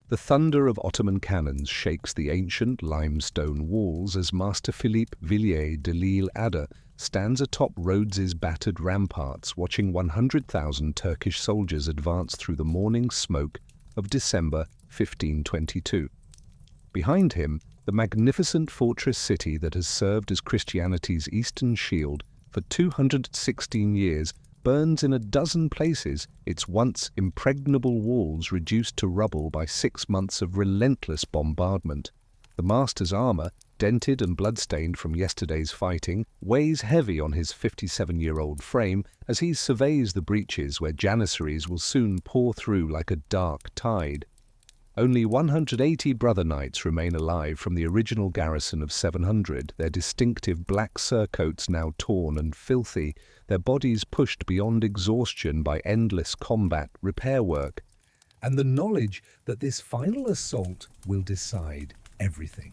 The thunder of Ottoman cannons shakes the ancient limestone walls as Master Philippe Villiers de l'Isle-Adda stands atop Rhodes's battered ramparts, watching 100,000 Turkish soldiers advance through the morning smoke of December 1522. Behind him, the magnificent fortress city that has served as Christianity's eastern shield for 216 years burns in a dozen places, its once impregnable walls reduced to rubble by 6 months of relentless bombardment. The master's armor, dented and bloodstained from yesterday's fighting, weighs heavy on his 57-year-old frame as he surveys the breaches where janissaries will soon pour through like a dark tide. Only 180 brother knights remain alive from the original garrison of 700, their distinctive black surcoats now torn and filthy, their bodies pushed beyond exhaustion by endless combat repair work, and the knowledge that this final assault will decide everything.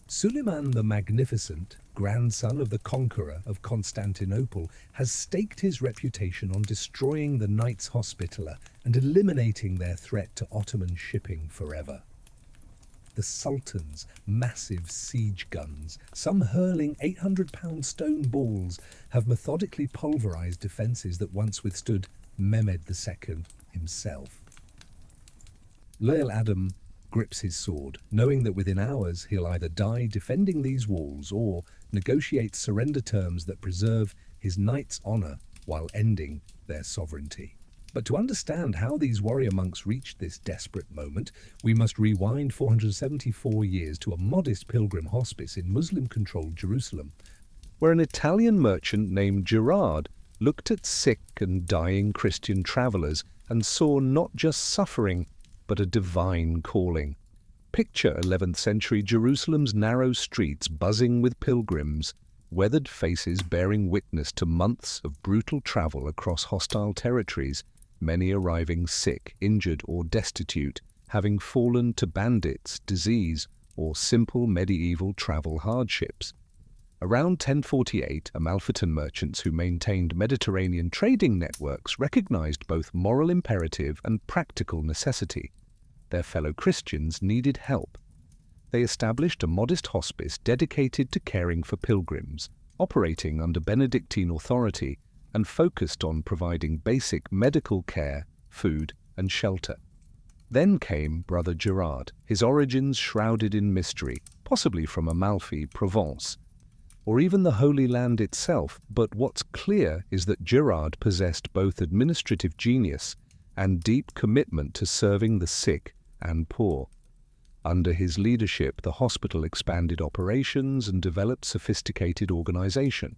Suleiman the Magnificent, grandson of the conqueror of Constantinople, has staked his reputation on destroying the Knights Hospitaller and eliminating their threat to Ottoman shipping forever. The Sultan's massive siege guns, some hurling 800-pound stone balls, have methodically pulverized defenses that once withstood Mehmed II himself. Leil Adam grips his sword, knowing that within hours he'll either die defending these walls or negotiate surrender terms that preserve his knight's honor while ending their sovereignty. But to understand how these warrior monks reached this desperate moment, we must rewind 474 years to a modest pilgrim hospice in Muslim-controlled Jerusalem, where an Italian merchant named Gerard looked at sick and dying Christian travelers and saw not just suffering, but a divine calling. Picture 11th century Jerusalem's narrow streets buzzing with pilgrims, weathered faces bearing witness to months of brutal travel across hostile territories, many arriving sick, injured, or destitute, having fallen to bandits, disease, or simple medieval travel hardships. Around 1048, Amalfitan merchants who maintained Mediterranean trading networks recognized both moral imperative and practical necessity. Their fellow Christians needed help. They established a modest hospice dedicated to caring for pilgrims, operating under Benedictine authority and focused on providing basic medical care, food, and shelter. Then came Brother Gerard, his origins shrouded in mystery, possibly from Amalfi, Provence, or even the Holy Land itself, but what's clear is that Gerard possessed both administrative genius and deep commitment to serving the sick and poor. Under his leadership, the hospital expanded operations and developed sophisticated organization.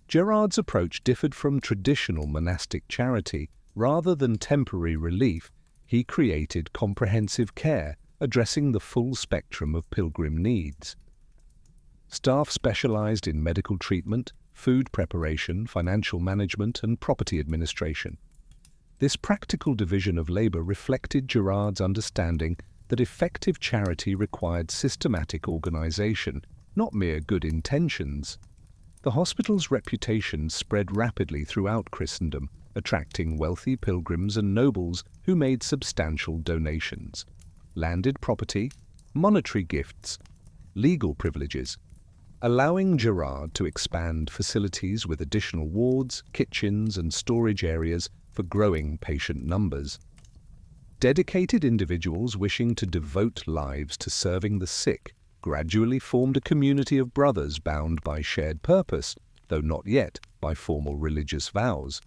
Gerard's approach differed from traditional monastic charity. Rather than temporary relief, he created comprehensive care, addressing the full spectrum of pilgrim needs. Staff specialized in medical treatment, food preparation, financial management, and property administration. This practical division of labor reflected Gerard's understanding that effective charity required systematic organization, not mere good intentions. The hospital's reputation spread rapidly throughout Christendom, attracting wealthy pilgrims and nobles who made substantial donations. Landed property, monetary gifts, legal privileges, allowing Gerard to expand facilities with additional wards, kitchens, and storage areas for growing patient numbers. Dedicated individuals wishing to devote lives to serving the sick gradually formed a community of brothers bound by shared purpose, though not yet by formal religious vows.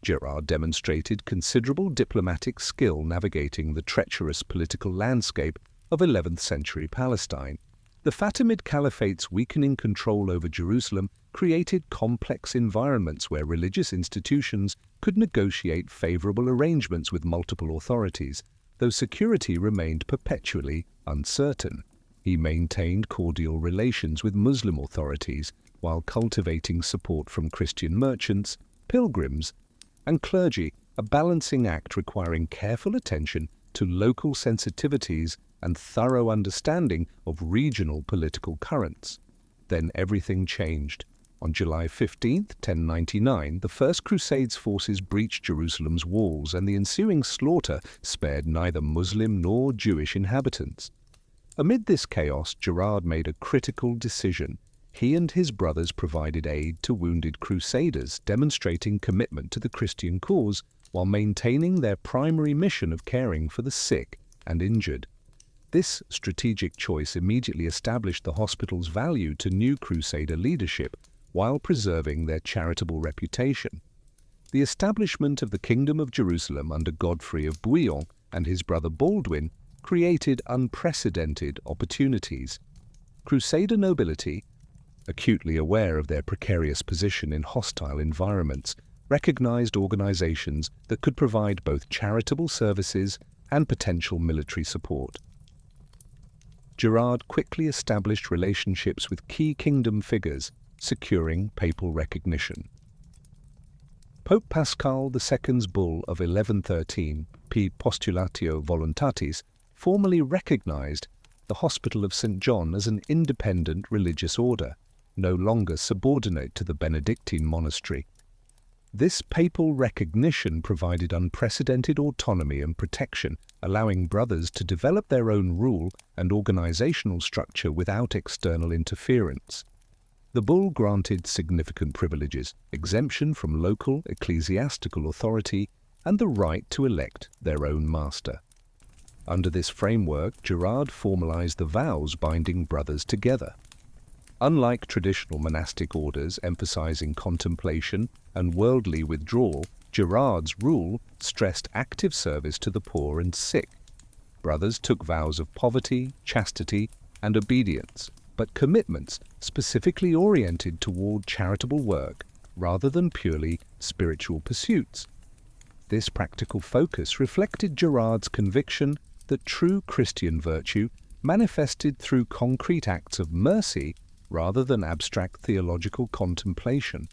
Gerard demonstrated considerable diplomatic skill navigating the treacherous political landscape of 11th century Palestine. The Fatimid Caliphate's weakening control over Jerusalem created complex environments where religious institutions could negotiate favorable arrangements with multiple authorities, though security remained perpetually uncertain. He maintained cordial relations with Muslim authorities while cultivating support from Christian merchants, pilgrims, and clergy, a balancing act requiring careful attention to local sensitivities and thorough understanding of regional political currents. Then everything changed. On July 15, 1099, the First Crusades forces breached Jerusalem's walls, and the ensuing slaughter spared neither Muslim nor Jewish inhabitants. Amid this chaos, Gerard made a critical decision. He and his brothers provided aid to wounded Crusaders, demonstrating commitment to the Christian cause while maintaining their primary mission of caring for the sick and injured. This strategic choice immediately established the hospital's value to new Crusader leadership while preserving their charitable reputation. The establishment of the Kingdom of Jerusalem under Godfrey of Bouillon and his brother Baldwin created unprecedented opportunities. Crusader nobility, acutely aware of their precarious position in hostile environments, recognized organizations that could provide both charitable services and potential military support. Gerard quickly established relationships with key kingdom figures, securing papal recognition. Pope Paschal II's bull of 1113, Pi Postulatio Voluntatis, formally recognized the Hospital of St. John as an independent religious order, no longer subordinate to the Benedictine monastery. This papal recognition provided unprecedented autonomy and protection, allowing brothers to develop their own rule and organizational structure without external interference. The bull granted significant privileges, exemption from local ecclesiastical authority, and the right to elect their own master. Under this framework, Gerard formalized the vows binding brothers together. Unlike traditional monastic orders emphasizing contemplation and worldly withdrawal, Gerard's rule stressed active service to the poor and sick. Brothers took vows of poverty, chastity, and obedience, but commitments specifically oriented toward charitable work rather than purely spiritual pursuits. This practical focus reflected Gerard's conviction that true Christian virtue manifested through concrete acts of mercy rather than abstract theological contemplation.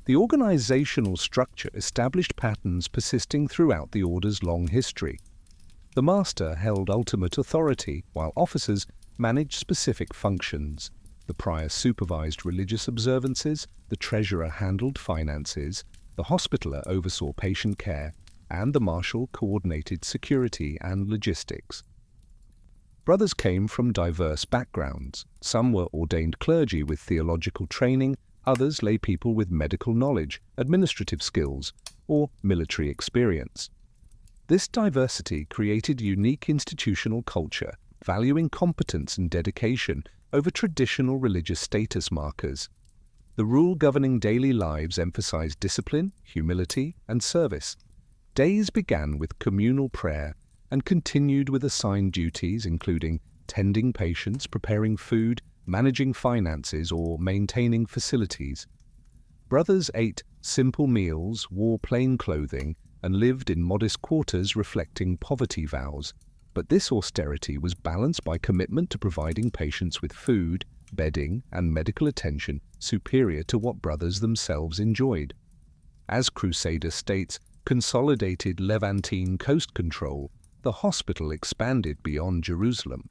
The organizational structure established patterns persisting throughout the order's long history. The master held ultimate authority, while officers managed specific functions. The prior supervised religious observances, the treasurer handled finances, the hospitaller oversaw patient care, and the marshal coordinated security and logistics. Brothers came from diverse backgrounds. Some were ordained clergy with theological training, others lay people with medical knowledge, administrative skills, or military experience. This diversity created unique institutional culture, valuing competence and dedication over traditional religious status markers. The rule governing daily lives emphasized discipline, humility, and service. Days began with communal prayer and continued with assigned duties including tending patients, preparing food, managing finances, or maintaining facilities. Brothers ate simple meals, wore plain clothing, and lived in modest quarters reflecting poverty vows. But this austerity was balanced by commitment to providing patients with food, bedding, and medical attention superior to what brothers themselves enjoyed. As Crusader states consolidated Levantine coast control, the hospital expanded beyond Jerusalem.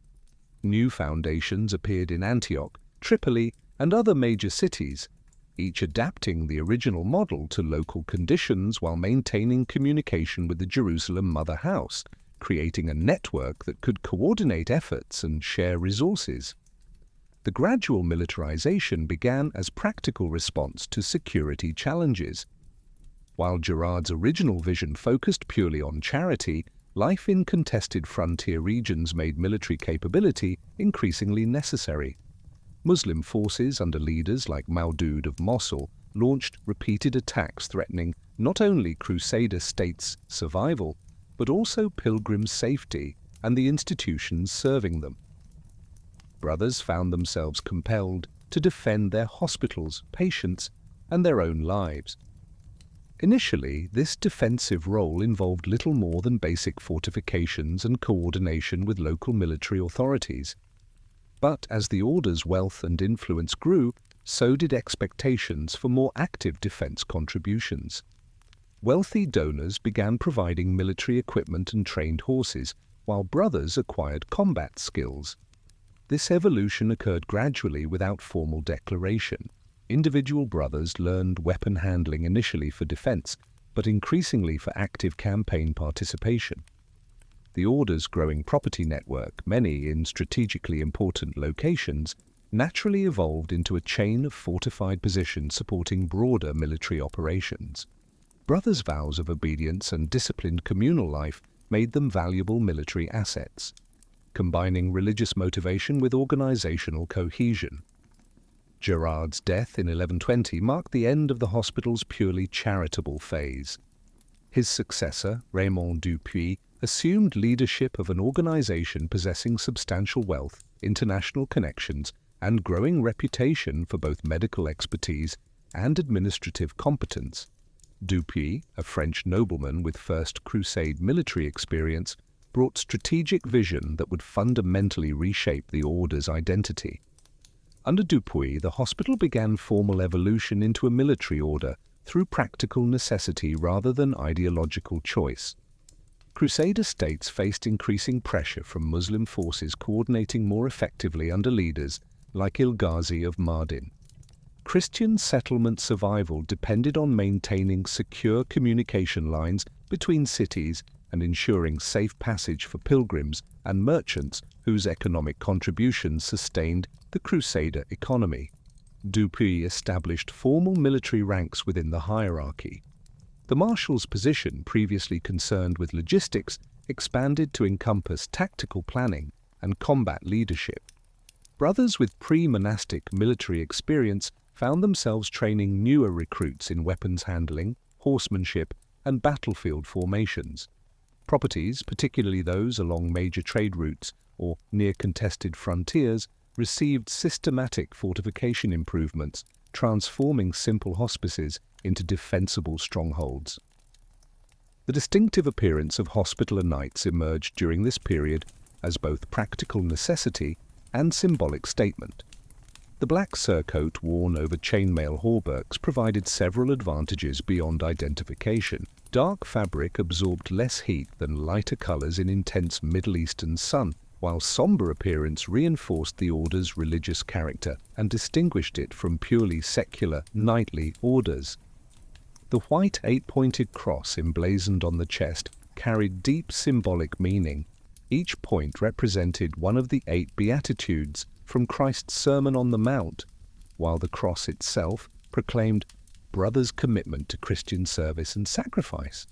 New foundations appeared in Antioch, Tripoli, and other major cities, each adapting the original model to local conditions while maintaining communication with the Jerusalem mother house, creating a network that could coordinate efforts and share resources. The gradual militarization began as practical response to security challenges. While Gerard's original vision focused purely on charity, life in contested frontier regions made military capability increasingly necessary. Muslim forces under leaders like Maudud of Mosul launched repeated attacks threatening not only Crusader states' survival, but also pilgrims' safety and the institutions serving them. Brothers found themselves compelled to defend their hospitals, patients, and their own lives. Initially, this defensive role involved little more than basic fortifications and coordination with local military authorities. But as the order's wealth and influence grew, so did expectations for more active defense contributions. Wealthy donors began providing military equipment and trained horses, while brothers acquired combat skills. This evolution occurred gradually without formal declaration. Individual brothers learned weapon handling initially for defense, but increasingly for active campaign participation. The Order's growing property network, many in strategically important locations, naturally evolved into a chain of fortified positions supporting broader military operations. Brothers' vows of obedience and disciplined communal life made them valuable military assets, combining religious motivation with organizational cohesion. Gerard's death in 1120 marked the end of the hospital's purely charitable phase. His successor, Raymond Dupuy, assumed leadership of an organization possessing substantial wealth, international connections, and growing reputation for both medical expertise and administrative competence. Dupuy, a French nobleman with First Crusade military experience, brought strategic vision that would fundamentally reshape the Order's identity. Under Dupuy, the hospital began formal evolution into a military order through practical necessity rather than ideological choice. Crusader states faced increasing pressure from Muslim forces coordinating more effectively under leaders like Il-Ghazi of Mardin. Christian settlement survival depended on maintaining secure communication lines between cities and ensuring safe passage for pilgrims and merchants whose economic contributions sustained the Crusader economy. Dupuy established formal military ranks within the hierarchy. The marshal's position, previously concerned with logistics, expanded to encompass tactical planning and combat leadership. Brothers with pre-monastic military experience found themselves training newer recruits in weapons handling, horsemanship, and battlefield formations. Properties, particularly those along major trade routes or near contested frontiers, received systematic fortification improvements, transforming simple hospices into defensible strongholds. The distinctive appearance of hospitaller knights emerged during this period as both practical necessity and symbolic statement. The black surcoat worn over chainmail hauberks provided several advantages beyond identification. Dark fabric absorbed less heat than lighter colors in intense Middle Eastern sun, while somber appearance reinforced the Order's religious character and distinguished it from purely secular, knightly orders. The white eight-pointed cross emblazoned on the chest carried deep symbolic meaning. Each point represented one of the 8 Beatitudes from Christ's Sermon on the Mount, while the cross itself proclaimed brothers' commitment to Christian service and sacrifice.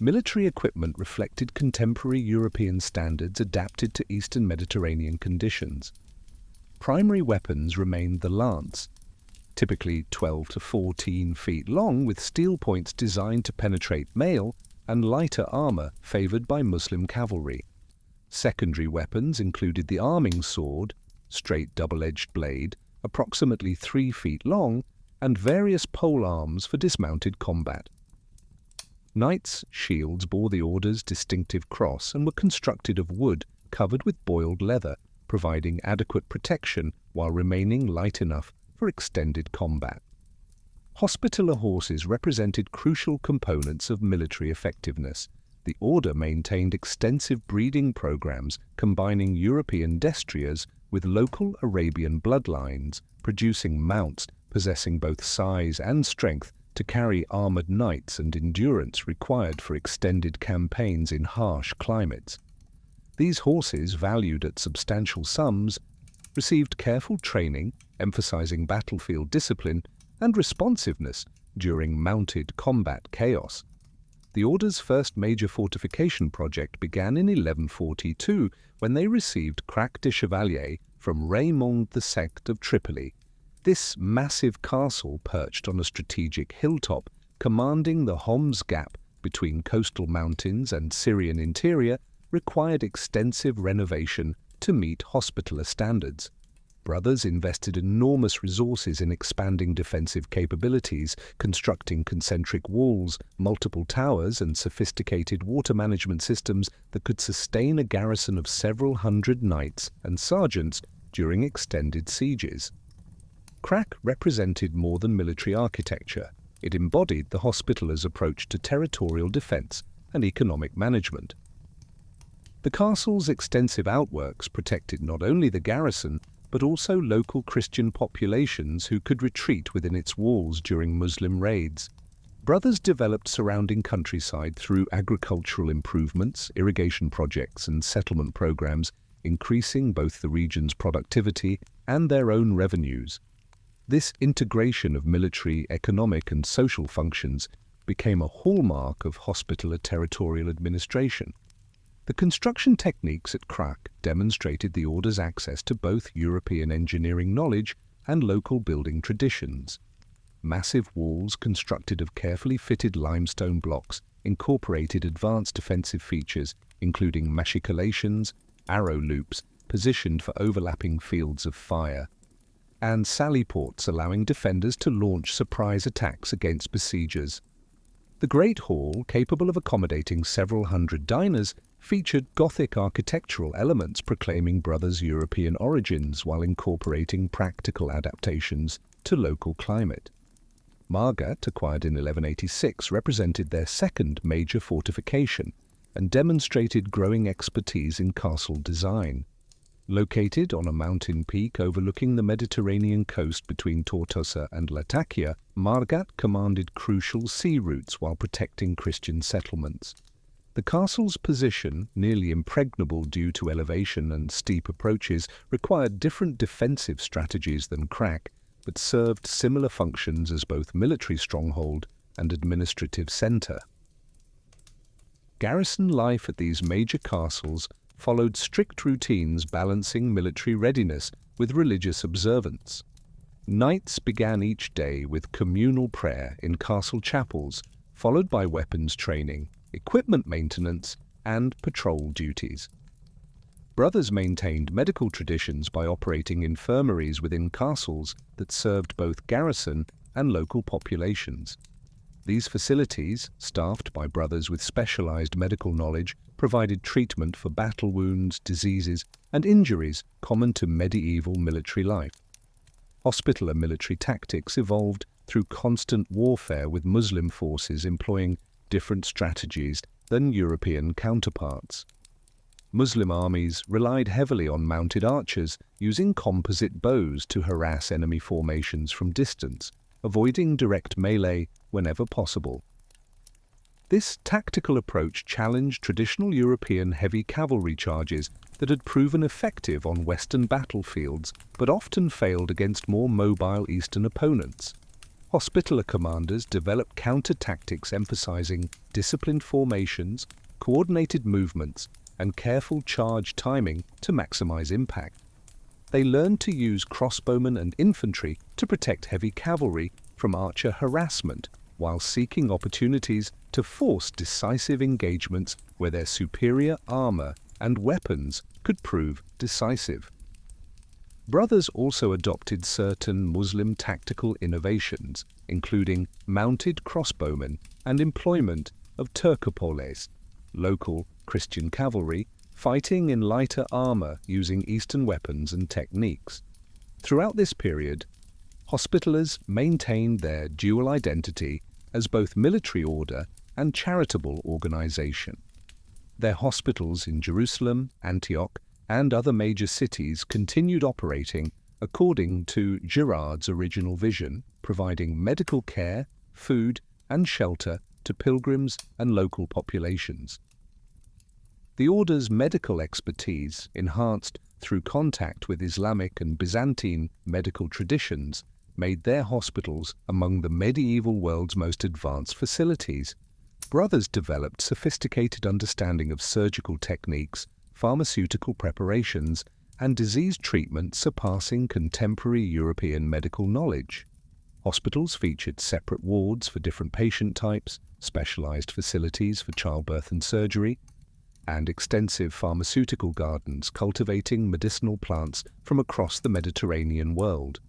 Military equipment reflected contemporary European standards adapted to Eastern Mediterranean conditions. Primary weapons remained the lance, typically 12 to 14 feet long with steel points designed to penetrate mail, and lighter armor favored by Muslim cavalry. Secondary weapons included the arming sword, straight double-edged blade, approximately 3 feet long, and various pole arms for dismounted combat. Knights' shields bore the Order's distinctive cross and were constructed of wood covered with boiled leather, providing adequate protection while remaining light enough for extended combat. Hospitaller horses represented crucial components of military effectiveness. The Order maintained extensive breeding programs combining European destriers with local Arabian bloodlines, producing mounts possessing both size and strength to carry armored knights and endurance required for extended campaigns in harsh climates. These horses, valued at substantial sums, received careful training, emphasizing battlefield discipline and responsiveness during mounted combat chaos. The Order's first major fortification project began in 1142 when they received Crac de Chevalier from Raymond II of Tripoli. This massive castle perched on a strategic hilltop commanding the Homs Gap between coastal mountains and Syrian interior required extensive renovation to meet hospitaller standards. Brothers invested enormous resources in expanding defensive capabilities, constructing concentric walls, multiple towers, and sophisticated water management systems that could sustain a garrison of several hundred knights and sergeants during extended sieges. Crac represented more than military architecture. It embodied the Hospitaller's approach to territorial defense and economic management. The castle's extensive outworks protected not only the garrison, but also local Christian populations who could retreat within its walls during Muslim raids. Brothers developed surrounding countryside through agricultural improvements, irrigation projects, and settlement programs, increasing both the region's productivity and their own revenues. This integration of military, economic, and social functions became a hallmark of Hospitaller territorial administration. The construction techniques at Krak demonstrated the order's access to both European engineering knowledge and local building traditions. Massive walls constructed of carefully fitted limestone blocks incorporated advanced defensive features, including machicolations, arrow loops positioned for overlapping fields of fire, and sally ports allowing defenders to launch surprise attacks against besiegers. The Great Hall, capable of accommodating several hundred diners, featured Gothic architectural elements proclaiming Brothers' European origins while incorporating practical adaptations to local climate. Margat, acquired in 1186, represented their second major fortification and demonstrated growing expertise in castle design. Located on a mountain peak overlooking the Mediterranean coast between Tortosa and Latakia, Margat commanded crucial sea routes while protecting Christian settlements. The castle's position, nearly impregnable due to elevation and steep approaches, required different defensive strategies than Krak, but served similar functions as both military stronghold and administrative centre. Garrison life at these major castles followed strict routines balancing military readiness with religious observance. Nights began each day with communal prayer in castle chapels, followed by weapons training, equipment maintenance, and patrol duties. Brothers maintained medical traditions by operating infirmaries within castles that served both garrison and local populations. These facilities, staffed by brothers with specialized medical knowledge, provided treatment for battle wounds, diseases, and injuries common to medieval military life. Hospitaller military tactics evolved through constant warfare with Muslim forces employing different strategies than European counterparts. Muslim armies relied heavily on mounted archers using composite bows to harass enemy formations from distance, avoiding direct melee whenever possible. This tactical approach challenged traditional European heavy cavalry charges that had proven effective on Western battlefields but often failed against more mobile Eastern opponents. Hospitaller commanders developed counter-tactics emphasizing disciplined formations, coordinated movements, and careful charge timing to maximize impact. They learned to use crossbowmen and infantry to protect heavy cavalry from archer harassment while seeking opportunities to force decisive engagements where their superior armor and weapons could prove decisive. Brothers also adopted certain Muslim tactical innovations, including mounted crossbowmen and employment of Turcopoles, local Christian cavalry, fighting in lighter armor using Eastern weapons and techniques. Throughout this period, Hospitallers maintained their dual identity as both military order and charitable organization. Their hospitals in Jerusalem, Antioch, and other major cities continued operating according to Girard's original vision, providing medical care, food, and shelter to pilgrims and local populations. The order's medical expertise, enhanced through contact with Islamic and Byzantine medical traditions, made their hospitals among the medieval world's most advanced facilities. Brothers developed sophisticated understanding of surgical techniques, pharmaceutical preparations, and disease treatment surpassing contemporary European medical knowledge. Hospitals featured separate wards for different patient types, specialized facilities for childbirth and surgery, and extensive pharmaceutical gardens cultivating medicinal plants from across the Mediterranean world.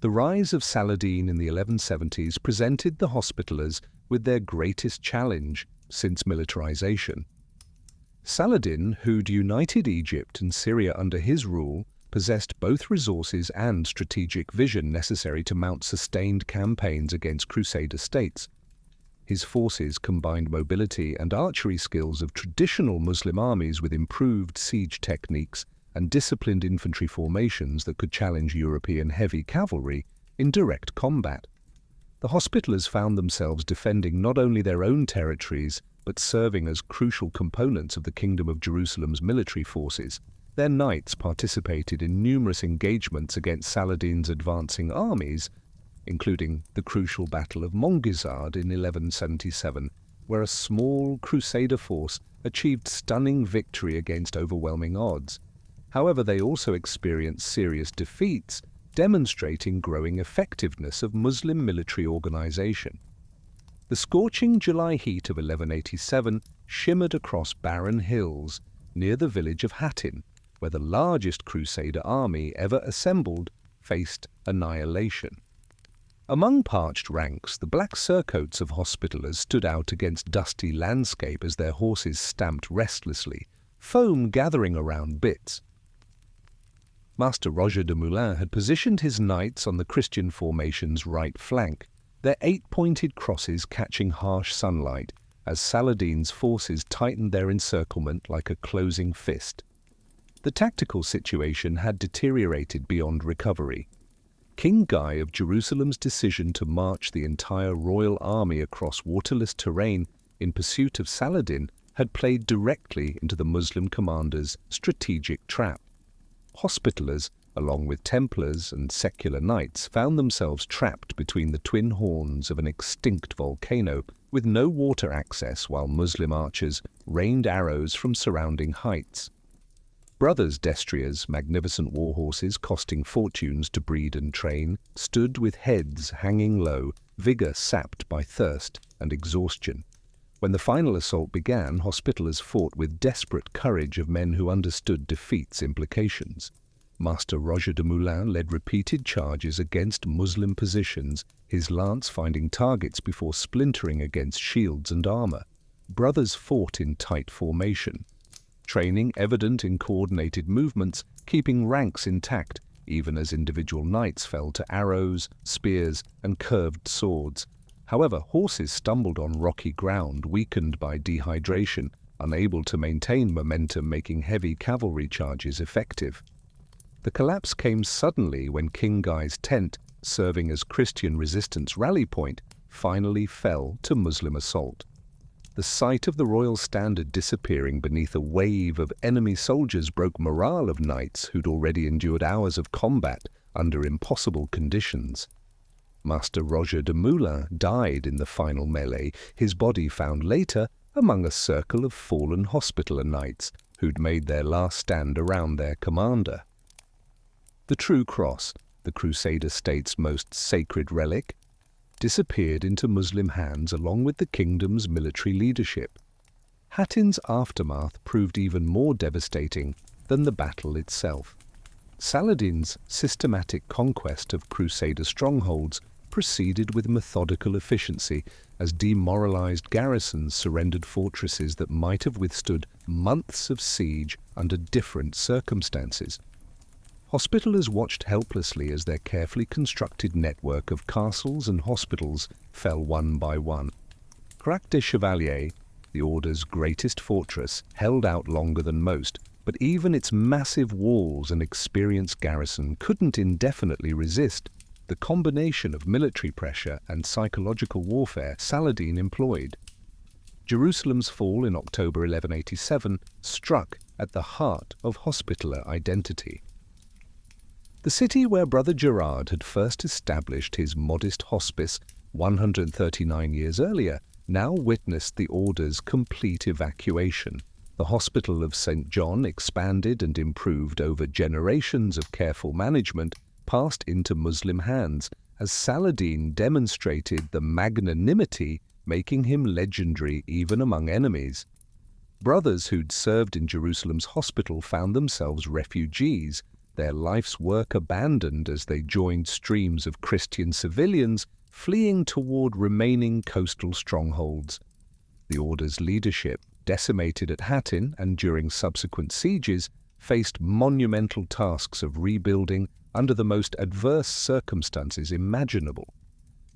The rise of Saladin in the 1170s presented the Hospitallers with their greatest challenge since militarization. Saladin, who'd united Egypt and Syria under his rule, possessed both resources and strategic vision necessary to mount sustained campaigns against Crusader states. His forces combined mobility and archery skills of traditional Muslim armies with improved siege techniques and disciplined infantry formations that could challenge European heavy cavalry in direct combat. The Hospitallers found themselves defending not only their own territories, but serving as crucial components of the Kingdom of Jerusalem's military forces. Their knights participated in numerous engagements against Saladin's advancing armies, including the crucial Battle of Montgisard in 1177, where a small Crusader force achieved stunning victory against overwhelming odds. However, they also experienced serious defeats, demonstrating growing effectiveness of Muslim military organization. The scorching July heat of 1187 shimmered across barren hills near the village of Hattin, where the largest Crusader army ever assembled faced annihilation. Among parched ranks, the black surcoats of Hospitallers stood out against dusty landscape as their horses stamped restlessly, foam gathering around bits. Master Roger de Moulins had positioned his knights on the Christian formation's right flank, their 8-pointed crosses catching harsh sunlight as Saladin's forces tightened their encirclement like a closing fist. The tactical situation had deteriorated beyond recovery. King Guy of Jerusalem's decision to march the entire royal army across waterless terrain in pursuit of Saladin had played directly into the Muslim commander's strategic trap. Hospitallers, along with Templars and secular knights, found themselves trapped between the twin horns of an extinct volcano with no water access, while Muslim archers rained arrows from surrounding heights. Brothers Destria's magnificent war horses, costing fortunes to breed and train, stood with heads hanging low, vigor sapped by thirst and exhaustion. When the final assault began, Hospitallers fought with desperate courage of men who understood defeat's implications. Master Roger de Moulins led repeated charges against Muslim positions, his lance finding targets before splintering against shields and armor. Brothers fought in tight formation, training evident in coordinated movements, keeping ranks intact, even as individual knights fell to arrows, spears, and curved swords. However, horses stumbled on rocky ground, weakened by dehydration, unable to maintain momentum, making heavy cavalry charges effective. The collapse came suddenly when King Guy's tent, serving as Christian resistance rally point, finally fell to Muslim assault. The sight of the royal standard disappearing beneath a wave of enemy soldiers broke morale of knights who'd already endured hours of combat under impossible conditions. Master Roger de Moulins died in the final melee, his body found later among a circle of fallen Hospitaller knights who'd made their last stand around their commander. The True Cross, the Crusader state's most sacred relic, disappeared into Muslim hands along with the kingdom's military leadership. Hattin's aftermath proved even more devastating than the battle itself. Saladin's systematic conquest of Crusader strongholds proceeded with methodical efficiency as demoralized garrisons surrendered fortresses that might have withstood months of siege under different circumstances. Hospitallers watched helplessly as their carefully constructed network of castles and hospitals fell one by one. Crac des Chevaliers, the Order's greatest fortress, held out longer than most, but even its massive walls and experienced garrison couldn't indefinitely resist the combination of military pressure and psychological warfare Saladin employed. Jerusalem's fall in October 1187 struck at the heart of Hospitaller identity. The city where Brother Gerard had first established his modest hospice 139 years earlier now witnessed the Order's complete evacuation. The Hospital of St. John, expanded and improved over generations of careful management, passed into Muslim hands as Saladin demonstrated the magnanimity making him legendary even among enemies. Brothers who'd served in Jerusalem's hospital found themselves refugees, their life's work abandoned as they joined streams of Christian civilians fleeing toward remaining coastal strongholds. The Order's leadership, decimated at Hattin and during subsequent sieges, faced monumental tasks of rebuilding under the most adverse circumstances imaginable.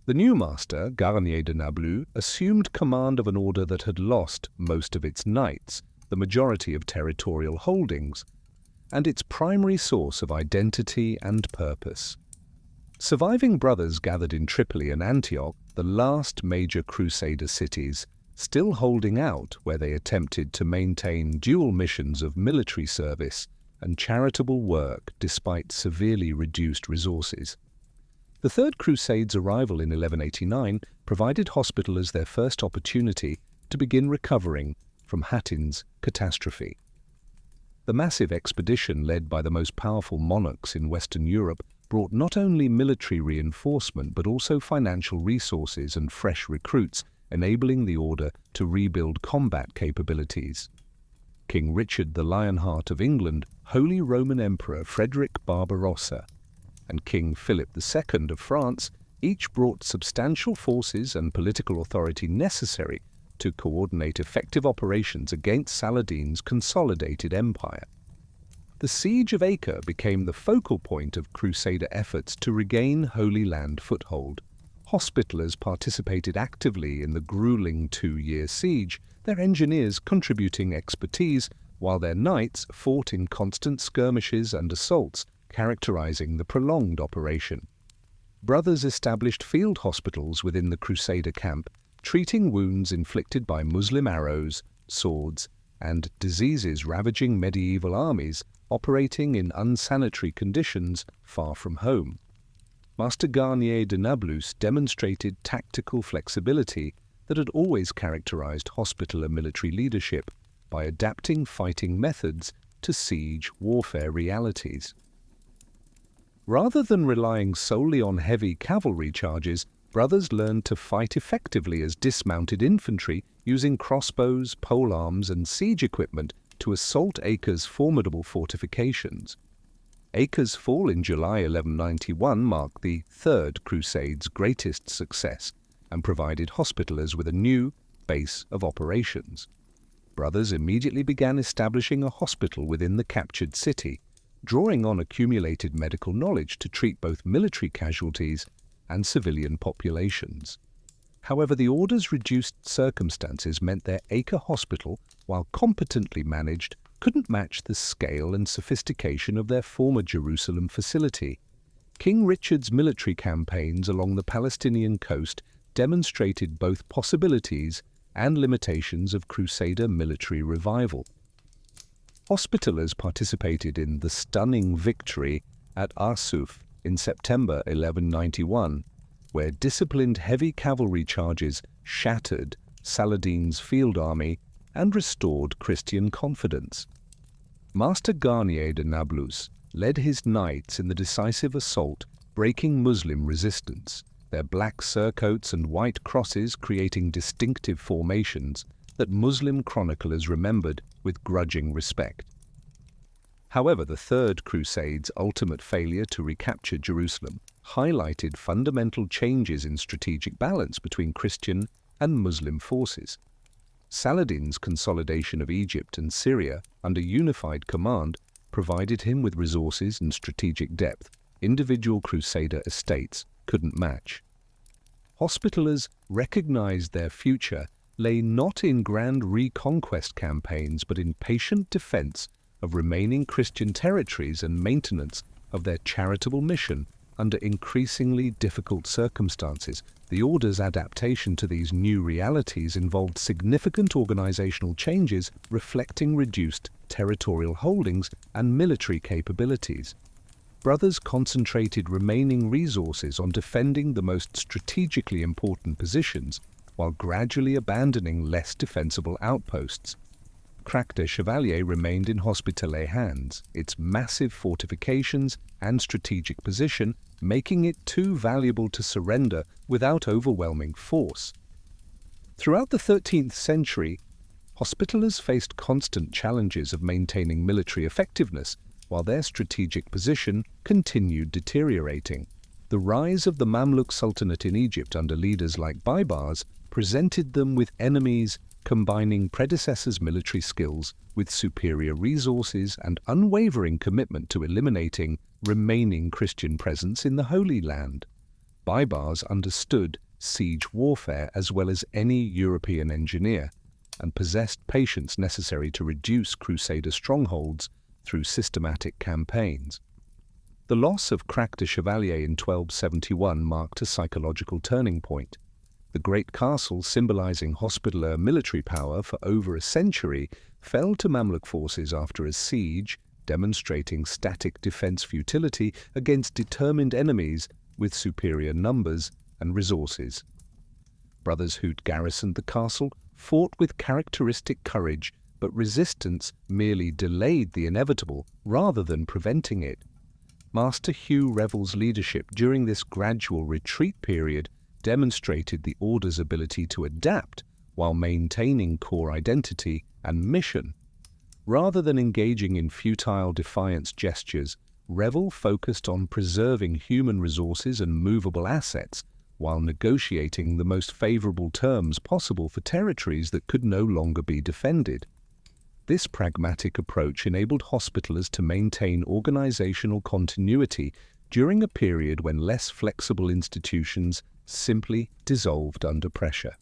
The new master, Garnier de Nablus, assumed command of an order that had lost most of its knights, the majority of territorial holdings. and its primary source of identity and purpose. Surviving brothers gathered in Tripoli and Antioch, the last major Crusader cities, still holding out where they attempted to maintain dual missions of military service and charitable work despite severely reduced resources. The Third Crusade's arrival in 1189 provided Hospitallers their first opportunity to begin recovering from Hattin's catastrophe. The massive expedition led by the most powerful monarchs in Western Europe brought not only military reinforcement but also financial resources and fresh recruits, enabling the order to rebuild combat capabilities. King Richard the Lionheart of England, Holy Roman Emperor Frederick Barbarossa, and King Philip II of France each brought substantial forces and political authority necessary to coordinate effective operations against Saladin's consolidated empire. The Siege of Acre became the focal point of Crusader efforts to regain Holy Land foothold. Hospitallers participated actively in the grueling 2-year siege, their engineers contributing expertise, while their knights fought in constant skirmishes and assaults, characterizing the prolonged operation. Brothers established field hospitals within the Crusader camp, treating wounds inflicted by Muslim arrows, swords, and diseases ravaging medieval armies operating in unsanitary conditions far from home. Master Garnier de Nablus demonstrated tactical flexibility that had always characterized Hospitaller military leadership by adapting fighting methods to siege warfare realities. Rather than relying solely on heavy cavalry charges, brothers learned to fight effectively as dismounted infantry using crossbows, polearms, and siege equipment to assault Acre's formidable fortifications. Acre's fall in July 1191 marked the Third Crusade's greatest success and provided Hospitallers with a new base of operations. Brothers immediately began establishing a hospital within the captured city, drawing on accumulated medical knowledge to treat both military casualties and civilian populations. However, the order's reduced circumstances meant their Acre hospital, while competently managed, couldn't match the scale and sophistication of their former Jerusalem facility. King Richard's military campaigns along the Palestinian coast demonstrated both possibilities and limitations of Crusader military revival. Hospitallers participated in the stunning victory at Arsuf in September 1191, where disciplined heavy cavalry charges shattered Saladin's field army and restored Christian confidence. Master Garnier de Nablus led his knights in the decisive assault, breaking Muslim resistance, their black surcoats and white crosses creating distinctive formations that Muslim chroniclers remembered with grudging respect. However, the Third Crusade's ultimate failure to recapture Jerusalem highlighted fundamental changes in strategic balance between Christian and Muslim forces. Saladin's consolidation of Egypt and Syria under unified command provided him with resources and strategic depth individual Crusader estates couldn't match. Hospitallers recognized their future lay not in grand reconquest campaigns but in patient defense of remaining Christian territories and maintenance of their charitable mission under increasingly difficult circumstances. The order's adaptation to these new realities involved significant organizational changes reflecting reduced territorial holdings and military capabilities. Brothers concentrated remaining resources on defending the most strategically important positions while gradually abandoning less defensible outposts. Crac des Chevaliers remained in Hospitaller hands, its massive fortifications and strategic position making it too valuable to surrender without overwhelming force. Throughout the 13th century, Hospitallers faced constant challenges of maintaining military effectiveness while their strategic position continued deteriorating. The rise of the Mamluk Sultanate in Egypt under leaders like Baybars presented them with enemies combining predecessors' military skills with superior resources and unwavering commitment to eliminating remaining Christian presence in the Holy Land. Baybars understood siege warfare as well as any European engineer and possessed patience necessary to reduce Crusader strongholds through systematic campaigns. The loss of Crac de Chevalier in 1271 marked a psychological turning point. The great castle, symbolizing Hospitaller military power for over a century, fell to Mamluk forces after a siege, demonstrating static defense futility against determined enemies with superior numbers and resources. Brothers who'd garrisoned the castle fought with characteristic courage, but resistance merely delayed the inevitable rather than preventing it. Master Hugh Revel's leadership during this gradual retreat period demonstrated the Order's ability to adapt while maintaining core identity and mission. Rather than engaging in futile defiance gestures, Revel focused on preserving human resources and movable assets while negotiating the most favorable terms possible for territories that could no longer be defended. This pragmatic approach enabled Hospitallers to maintain organizational continuity during a period when less flexible institutions simply dissolved under pressure.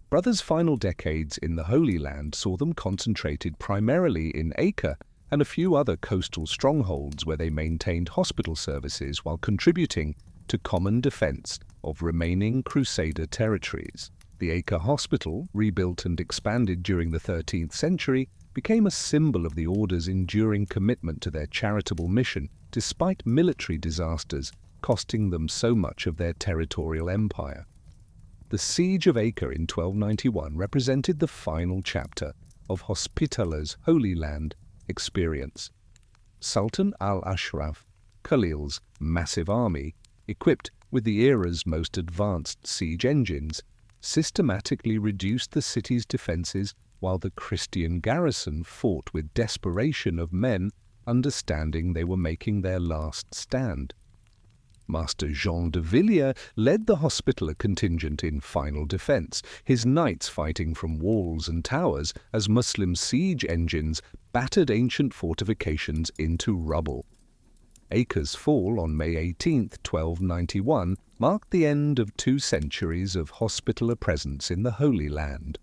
Brothers' final decades in the Holy Land saw them concentrated primarily in Acre and a few other coastal strongholds where they maintained hospital services while contributing to common defense of remaining Crusader territories. The Acre Hospital, rebuilt and expanded during the 13th century, became a symbol of the Order's enduring commitment to their charitable mission despite military disasters costing them so much of their territorial empire. The Siege of Acre in 1291 represented the final chapter of Hospitaller's Holy Land experience. Sultan al-Ashraf Khalil's massive army, equipped with the era's most advanced siege engines, systematically reduced the city's defenses while the Christian garrison fought with desperation of men understanding they were making their last stand. Master Jean de Villiers led the Hospitaller contingent in final defense, his knights fighting from walls and towers as Muslim siege engines battered ancient fortifications into rubble. Acre's fall on May 18, 1291, marked the end of 2 centuries of Hospitaller presence in the Holy Land.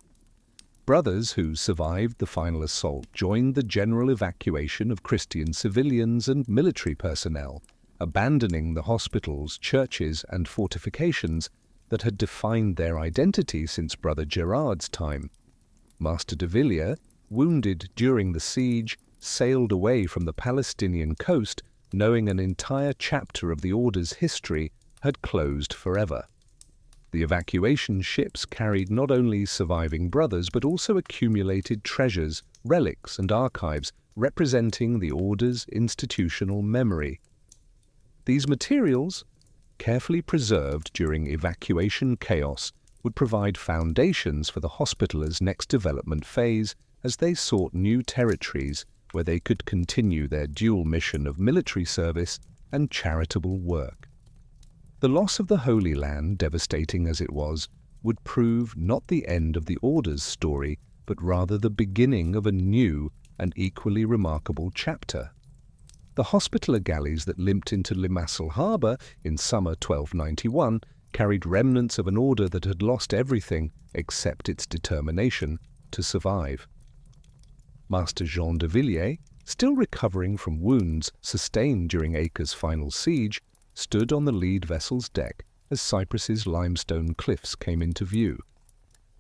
Brothers who survived the final assault joined the general evacuation of Christian civilians and military personnel, abandoning the hospitals, churches, and fortifications that had defined their identity since Brother Gerard's time. Master de Villiers, wounded during the siege, sailed away from the Palestinian coast, knowing an entire chapter of the Order's history had closed forever. The evacuation ships carried not only surviving brothers but also accumulated treasures, relics, and archives representing the Order's institutional memory. These materials, carefully preserved during evacuation chaos, would provide foundations for the Hospitallers' next development phase as they sought new territories where they could continue their dual mission of military service and charitable work. The loss of the Holy Land, devastating as it was, would prove not the end of the Order's story, but rather the beginning of a new and equally remarkable chapter. The Hospitaller galleys that limped into Limassol harbour in summer 1291 carried remnants of an Order that had lost everything except its determination to survive. Master Jean de Villiers, still recovering from wounds sustained during Acre's final siege, stood on the lead vessel's deck as Cyprus's limestone cliffs came into view.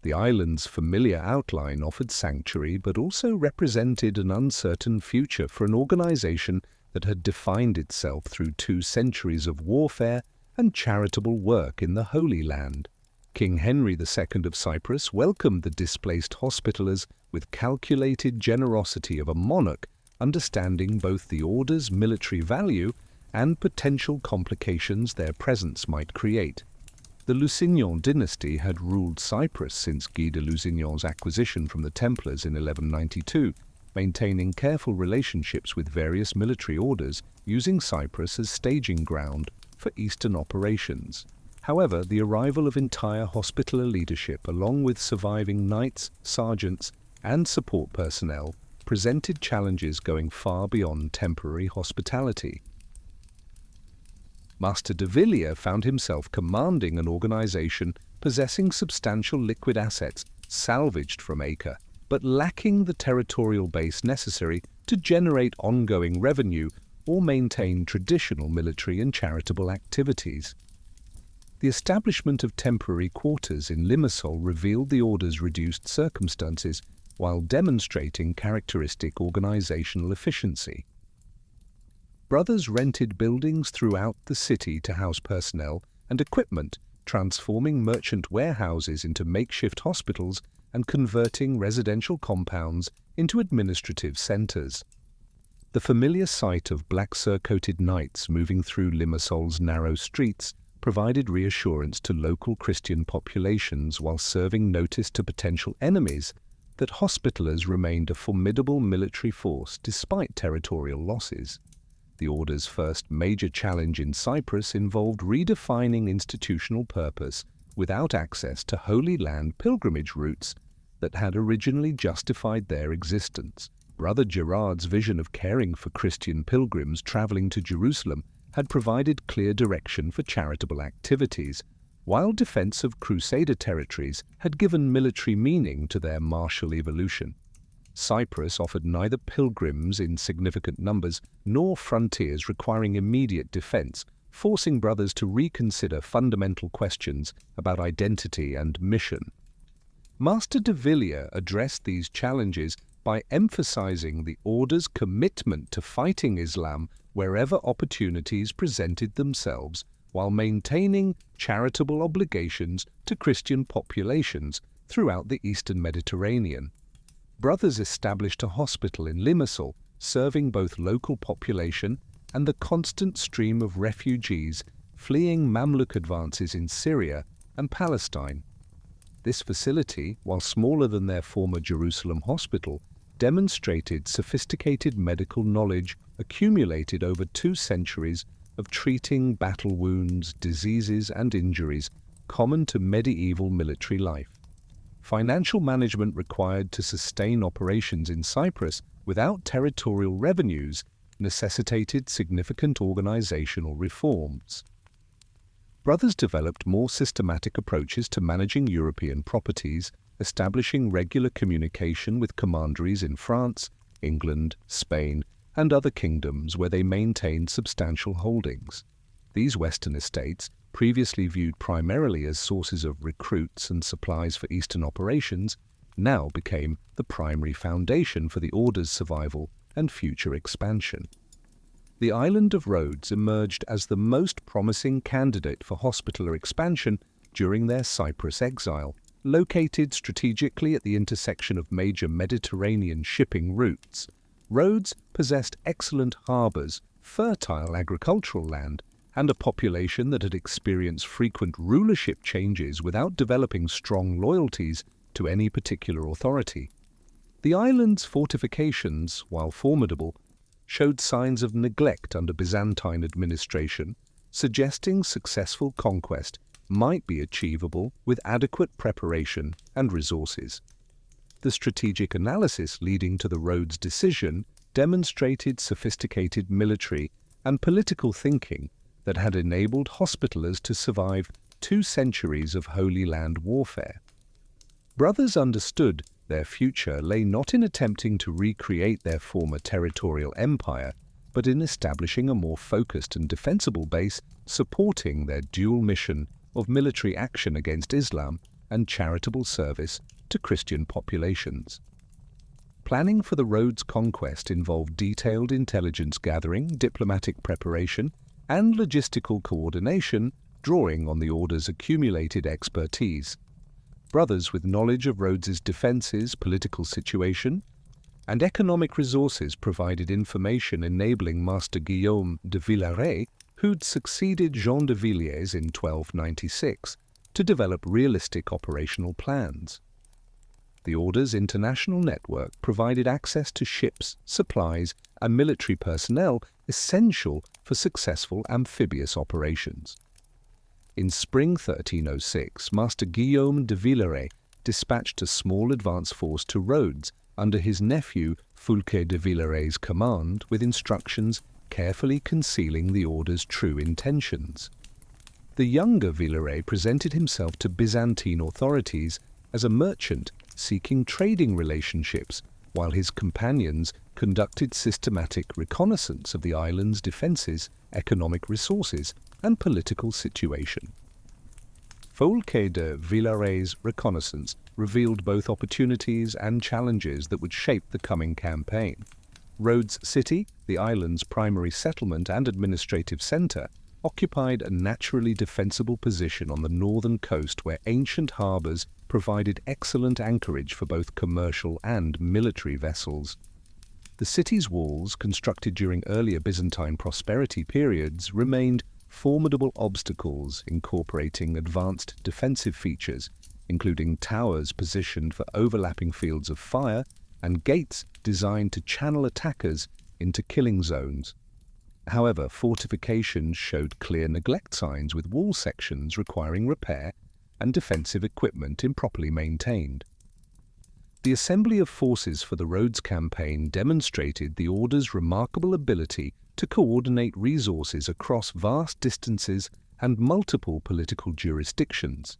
The island's familiar outline offered sanctuary but also represented an uncertain future for an organization that had defined itself through 2 centuries of warfare and charitable work in the Holy Land. King Henry II of Cyprus welcomed the displaced Hospitallers with calculated generosity of a monarch, understanding both the Order's military value and potential complications their presence might create. The Lusignan dynasty had ruled Cyprus since Guy de Lusignan's acquisition from the Templars in 1192, maintaining careful relationships with various military orders, using Cyprus as staging ground for eastern operations. However, the arrival of entire Hospitaller leadership, along with surviving knights, sergeants, and support personnel, presented challenges going far beyond temporary hospitality. Master de Villiers found himself commanding an organization possessing substantial liquid assets salvaged from Acre, but lacking the territorial base necessary to generate ongoing revenue or maintain traditional military and charitable activities. The establishment of temporary quarters in Limassol revealed the order's reduced circumstances while demonstrating characteristic organizational efficiency. Brothers rented buildings throughout the city to house personnel and equipment, transforming merchant warehouses into makeshift hospitals and converting residential compounds into administrative centers. The familiar sight of black surcoated knights moving through Limassol's narrow streets provided reassurance to local Christian populations while serving notice to potential enemies that Hospitallers remained a formidable military force despite territorial losses. The order's first major challenge in Cyprus involved redefining institutional purpose without access to Holy Land pilgrimage routes that had originally justified their existence. Brother Gerard's vision of caring for Christian pilgrims traveling to Jerusalem had provided clear direction for charitable activities, while defense of Crusader territories had given military meaning to their martial evolution. Cyprus offered neither pilgrims in significant numbers nor frontiers requiring immediate defense, forcing brothers to reconsider fundamental questions about identity and mission. Master de Villiers addressed these challenges by emphasizing the order's commitment to fighting Islam wherever opportunities presented themselves, while maintaining charitable obligations to Christian populations throughout the Eastern Mediterranean. Brothers established a hospital in Limassol, serving both local population and the constant stream of refugees fleeing Mamluk advances in Syria and Palestine. This facility, while smaller than their former Jerusalem hospital, demonstrated sophisticated medical knowledge accumulated over 2 centuries of treating battle wounds, diseases, and injuries common to medieval military life. Financial management required to sustain operations in Cyprus without territorial revenues necessitated significant organizational reforms. Brothers developed more systematic approaches to managing European properties, establishing regular communication with commanderies in France, England, Spain, and other kingdoms where they maintained substantial holdings. These Western estates, previously viewed primarily as sources of recruits and supplies for Eastern operations, now became the primary foundation for the order's survival and future expansion. The island of Rhodes emerged as the most promising candidate for hospitaller expansion during their Cyprus exile. Located strategically at the intersection of major Mediterranean shipping routes, Rhodes possessed excellent harbors, fertile agricultural land, and a population that had experienced frequent rulership changes without developing strong loyalties to any particular authority. The island's fortifications, while formidable, showed signs of neglect under Byzantine administration, suggesting successful conquest might be achievable with adequate preparation and resources. The strategic analysis leading to the Rhodes decision demonstrated sophisticated military and political thinking that had enabled Hospitallers to survive 2 centuries of Holy Land warfare. Brothers understood their future lay not in attempting to recreate their former territorial empire, but in establishing a more focused and defensible base supporting their dual mission of military action against Islam and charitable service to Christian populations. Planning for the Rhodes conquest involved detailed intelligence gathering, diplomatic preparation, and logistical coordination, drawing on the order's accumulated expertise. Brothers with knowledge of Rhodes's defenses, political situation, and economic resources provided information enabling Master Guillaume de Villaret, who'd succeeded Jean de Villiers in 1296, to develop realistic operational plans. The order's international network provided access to ships, supplies, and military personnel essential for successful amphibious operations. In spring 1306, Master Guillaume de Villaret dispatched a small advance force to Rhodes under his nephew Fulques de Villaret's command, with instructions carefully concealing the order's true intentions. The younger Villaret presented himself to Byzantine authorities as a merchant seeking trading relationships while his companions conducted systematic reconnaissance of the island's defences, economic resources, and political situation. Folke de Villaret's reconnaissance revealed both opportunities and challenges that would shape the coming campaign. Rhodes City, the island's primary settlement and administrative centre, occupied a naturally defensible position on the northern coast where ancient harbours provided excellent anchorage for both commercial and military vessels. The city's walls, constructed during earlier Byzantine prosperity periods, remained formidable obstacles incorporating advanced defensive features, including towers positioned for overlapping fields of fire and gates designed to channel attackers into killing zones. However, fortifications showed clear neglect signs, with wall sections requiring repair and defensive equipment improperly maintained. The assembly of forces for the Rhodes campaign demonstrated the Order's remarkable ability to coordinate resources across vast distances and multiple political jurisdictions.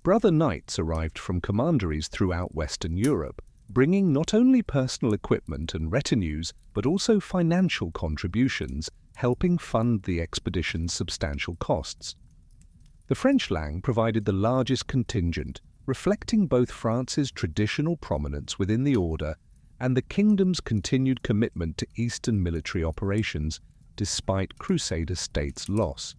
Brother knights arrived from commanderies throughout Western Europe, bringing not only personal equipment and retinues, but also financial contributions, helping fund the expedition's substantial costs. The French Lang provided the largest contingent, reflecting both France's traditional prominence within the Order and the kingdom's continued commitment to Eastern military operations, despite Crusader states' loss.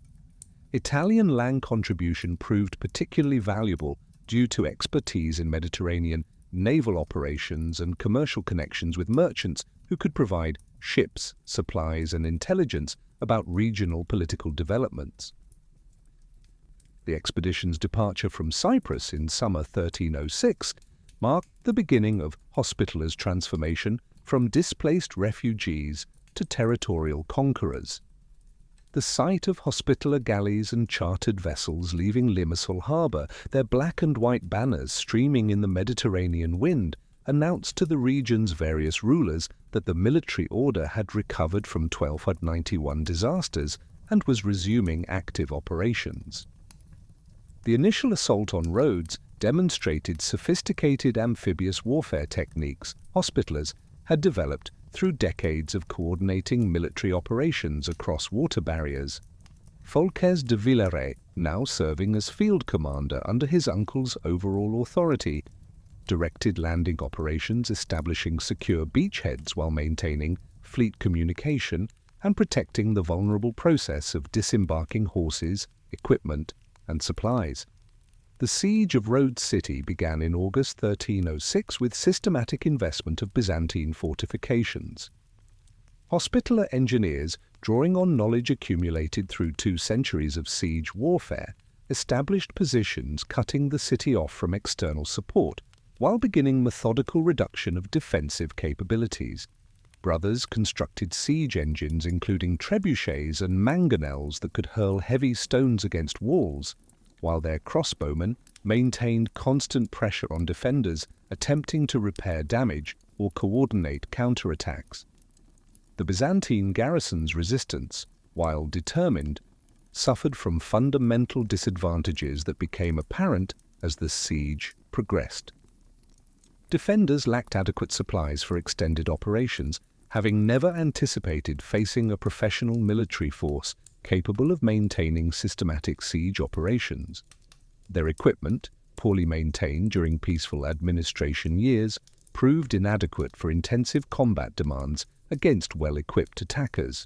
Italian Lang contribution proved particularly valuable due to expertise in Mediterranean naval operations and commercial connections with merchants who could provide ships, supplies, and intelligence about regional political developments. The expedition's departure from Cyprus in summer 1306 marked the beginning of Hospitaler's transformation from displaced refugees to territorial conquerors. The sight of Hospitaler galleys and chartered vessels leaving Limassol harbour, their black and white banners streaming in the Mediterranean wind, announced to the region's various rulers that the military order had recovered from 1291 disasters and was resuming active operations. The initial assault on Rhodes demonstrated sophisticated amphibious warfare techniques Hospitallers had developed through decades of coordinating military operations across water barriers. Folques de Villaret, now serving as field commander under his uncle's overall authority, directed landing operations, establishing secure beachheads while maintaining fleet communication and protecting the vulnerable process of disembarking horses, equipment, and supplies. The siege of Rhodes City began in August 1306 with systematic investment of Byzantine fortifications. Hospitaller engineers, drawing on knowledge accumulated through 2 centuries of siege warfare, established positions cutting the city off from external support, while beginning methodical reduction of defensive capabilities. Brothers constructed siege engines including trebuchets and mangonels that could hurl heavy stones against walls, while their crossbowmen maintained constant pressure on defenders attempting to repair damage or coordinate counterattacks. The Byzantine garrison's resistance, while determined, suffered from fundamental disadvantages that became apparent as the siege progressed. Defenders lacked adequate supplies for extended operations, having never anticipated facing a professional military force capable of maintaining systematic siege operations. Their equipment, poorly maintained during peaceful administration years, proved inadequate for intensive combat demands against well-equipped attackers.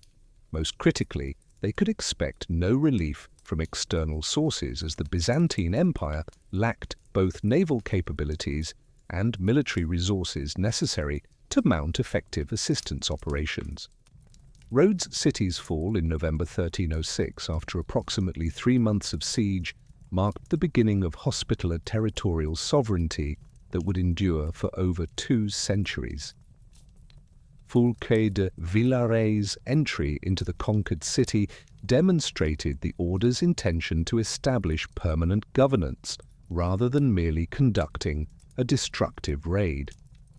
Most critically, they could expect no relief from external sources as the Byzantine Empire lacked both naval capabilities and military resources necessary to mount effective assistance operations. Rhodes City's fall in November 1306, after approximately 3 months of siege, marked the beginning of Hospitaller territorial sovereignty that would endure for over 2 centuries. Folques de Villaret's entry into the conquered city demonstrated the Order's intention to establish permanent governance rather than merely conducting a destructive raid.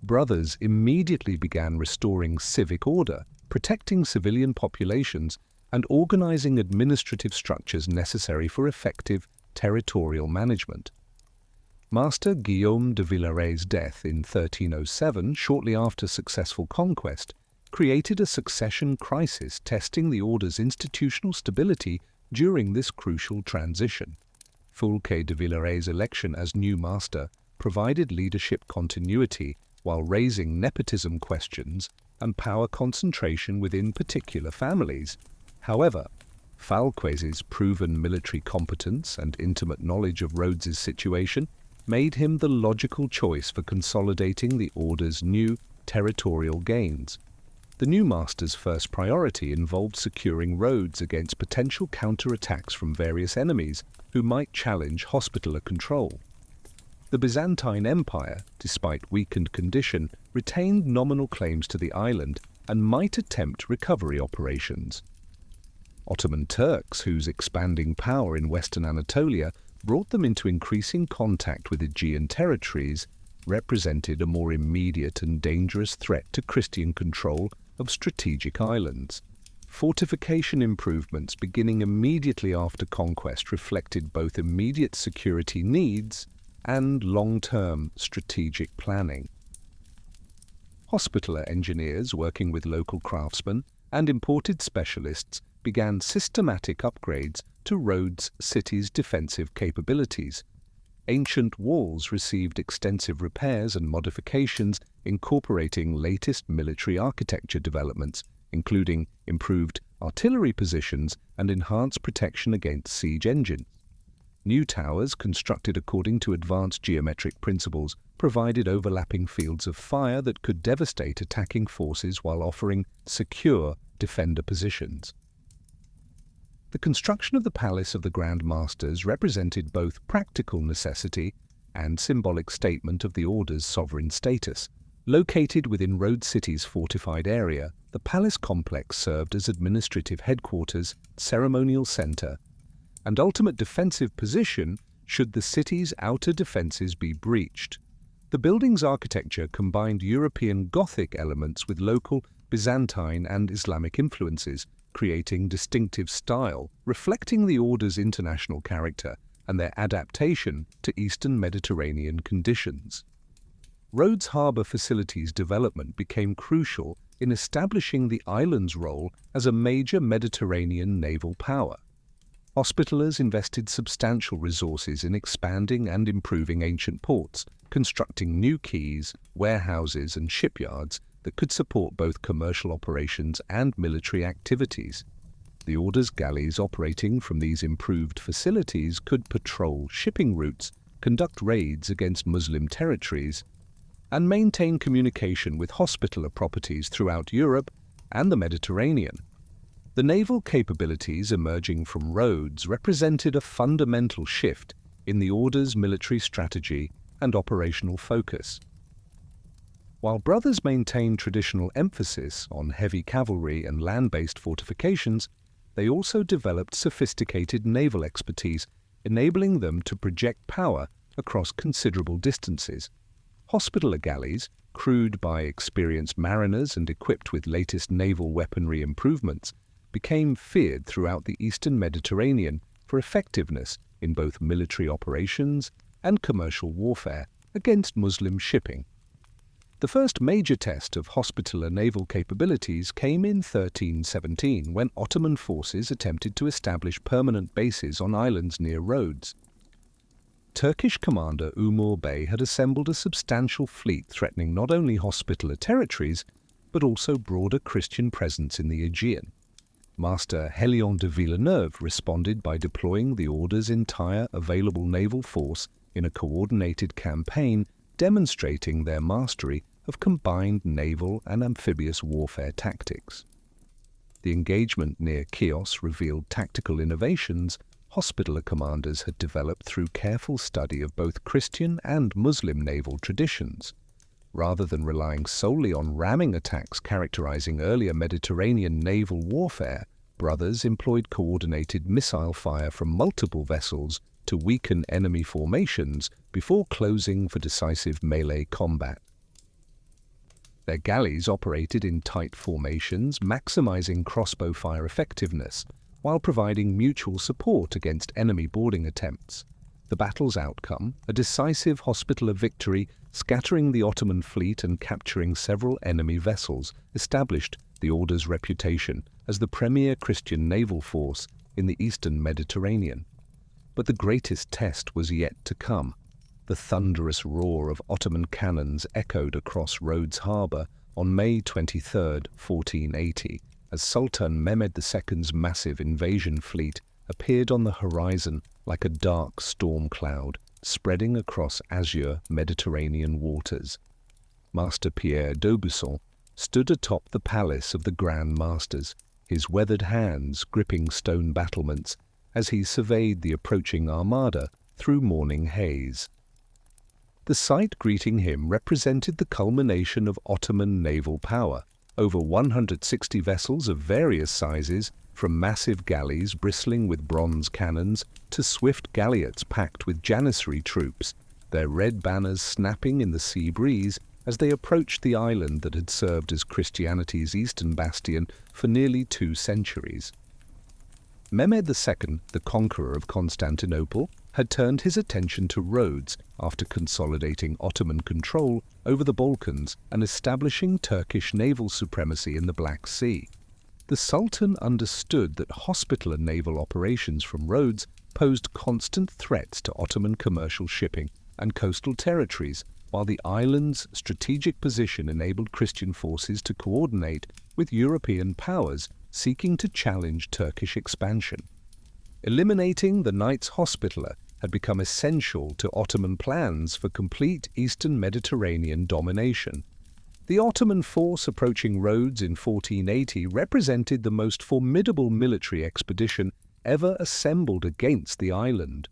Brothers immediately began restoring civic order, protecting civilian populations, and organizing administrative structures necessary for effective territorial management. Master Guillaume de Villaret's death in 1307, shortly after successful conquest, created a succession crisis testing the order's institutional stability during this crucial transition. Foulques de Villaret's election as new master provided leadership continuity while raising nepotism questions and power concentration within particular families. However, Foulques's proven military competence and intimate knowledge of Rhodes's situation made him the logical choice for consolidating the order's new territorial gains. The new master's first priority involved securing Rhodes against potential counterattacks from various enemies who might challenge Hospitaller control. The Byzantine Empire, despite weakened condition, retained nominal claims to the island and might attempt recovery operations. Ottoman Turks, whose expanding power in western Anatolia brought them into increasing contact with Aegean territories, represented a more immediate and dangerous threat to Christian control of strategic islands. Fortification improvements beginning immediately after conquest reflected both immediate security needs and long-term strategic planning. Hospitaller engineers working with local craftsmen and imported specialists began systematic upgrades to Rhodes' city's defensive capabilities. Ancient walls received extensive repairs and modifications incorporating latest military architecture developments, including improved artillery positions and enhanced protection against siege engines. New towers, constructed according to advanced geometric principles, provided overlapping fields of fire that could devastate attacking forces while offering secure defender positions. The construction of the Palace of the Grand Masters represented both practical necessity and symbolic statement of the order's sovereign status. Located within Rhodes City's fortified area, the palace complex served as administrative headquarters, ceremonial center, and ultimate defensive position should the city's outer defenses be breached. The building's architecture combined European Gothic elements with local Byzantine and Islamic influences, creating distinctive style, reflecting the order's international character and their adaptation to Eastern Mediterranean conditions. Rhodes Harbour facilities development became crucial in establishing the island's role as a major Mediterranean naval power. Hospitallers invested substantial resources in expanding and improving ancient ports, constructing new quays, warehouses and shipyards that could support both commercial operations and military activities. The order's galleys operating from these improved facilities could patrol shipping routes, conduct raids against Muslim territories, and maintain communication with Hospitaller properties throughout Europe and the Mediterranean. The naval capabilities emerging from Rhodes represented a fundamental shift in the order's military strategy and operational focus. While brothers maintained traditional emphasis on heavy cavalry and land-based fortifications, they also developed sophisticated naval expertise, enabling them to project power across considerable distances. Hospitaller galleys, crewed by experienced mariners and equipped with latest naval weaponry improvements, became feared throughout the Eastern Mediterranean for effectiveness in both military operations and commercial warfare against Muslim shipping. The first major test of Hospitaller naval capabilities came in 1317 when Ottoman forces attempted to establish permanent bases on islands near Rhodes. Turkish commander Umur Bey had assembled a substantial fleet threatening not only Hospitaller territories but also broader Christian presence in the Aegean. Master Hélion de Villeneuve responded by deploying the order's entire available naval force in a coordinated campaign demonstrating their mastery of combined naval and amphibious warfare tactics. The engagement near Chios revealed tactical innovations Hospitaller commanders had developed through careful study of both Christian and Muslim naval traditions. Rather than relying solely on ramming attacks characterizing earlier Mediterranean naval warfare, brothers employed coordinated missile fire from multiple vessels to weaken enemy formations before closing for decisive melee combat. Their galleys operated in tight formations, maximizing crossbow fire effectiveness, while providing mutual support against enemy boarding attempts. The battle's outcome, a decisive Hospitaller victory, scattering the Ottoman fleet and capturing several enemy vessels, established the Order's reputation as the premier Christian naval force in the eastern Mediterranean. But the greatest test was yet to come. The thunderous roar of Ottoman cannons echoed across Rhodes harbour on May 23, 1480, as Sultan Mehmed II's massive invasion fleet appeared on the horizon like a dark storm cloud spreading across azure Mediterranean waters. Master Pierre d'Aubusson stood atop the palace of the Grand Masters, his weathered hands gripping stone battlements as he surveyed the approaching armada through morning haze. The sight greeting him represented the culmination of Ottoman naval power. Over 160 vessels of various sizes, from massive galleys bristling with bronze cannons to swift galleots packed with Janissary troops, their red banners snapping in the sea breeze as they approached the island that had served as Christianity's eastern bastion for nearly 2 centuries. Mehmed II, the conqueror of Constantinople, had turned his attention to Rhodes after consolidating Ottoman control over the Balkans and establishing Turkish naval supremacy in the Black Sea. The Sultan understood that Hospitaller naval operations from Rhodes posed constant threats to Ottoman commercial shipping and coastal territories, while the island's strategic position enabled Christian forces to coordinate with European powers seeking to challenge Turkish expansion. Eliminating the Knights Hospitaller had become essential to Ottoman plans for complete eastern Mediterranean domination. The Ottoman force approaching Rhodes in 1480 represented the most formidable military expedition ever assembled against the island.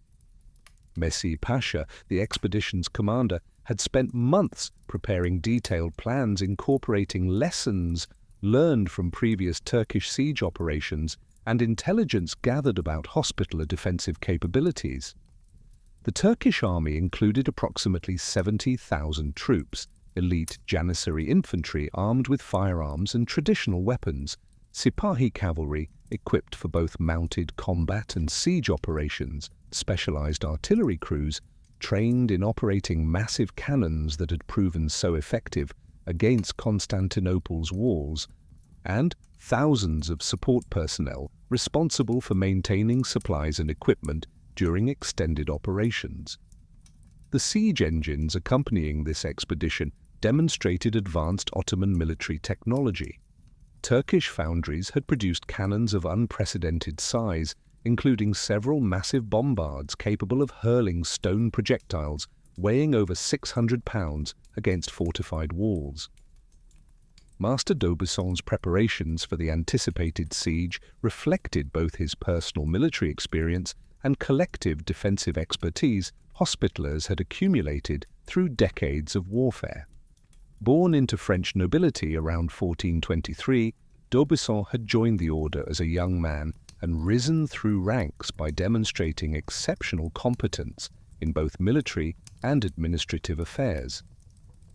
Mesih Pasha, the expedition's commander, had spent months preparing detailed plans incorporating lessons learned from previous Turkish siege operations and intelligence gathered about Hospitaller defensive capabilities. The Turkish army included approximately 70,000 troops, elite Janissary infantry armed with firearms and traditional weapons, Sipahi cavalry equipped for both mounted combat and siege operations, specialized artillery crews trained in operating massive cannons that had proven so effective against Constantinople's walls, and thousands of support personnel responsible for maintaining supplies and equipment during extended operations. The siege engines accompanying this expedition demonstrated advanced Ottoman military technology. Turkish foundries had produced cannons of unprecedented size, including several massive bombards capable of hurling stone projectiles weighing over 600 pounds against fortified walls. Master d'Aubusson's preparations for the anticipated siege reflected both his personal military experience and collective defensive expertise Hospitallers had accumulated through decades of warfare. Born into French nobility around 1423, d'Aubusson had joined the order as a young man and risen through ranks by demonstrating exceptional competence in both military and administrative affairs.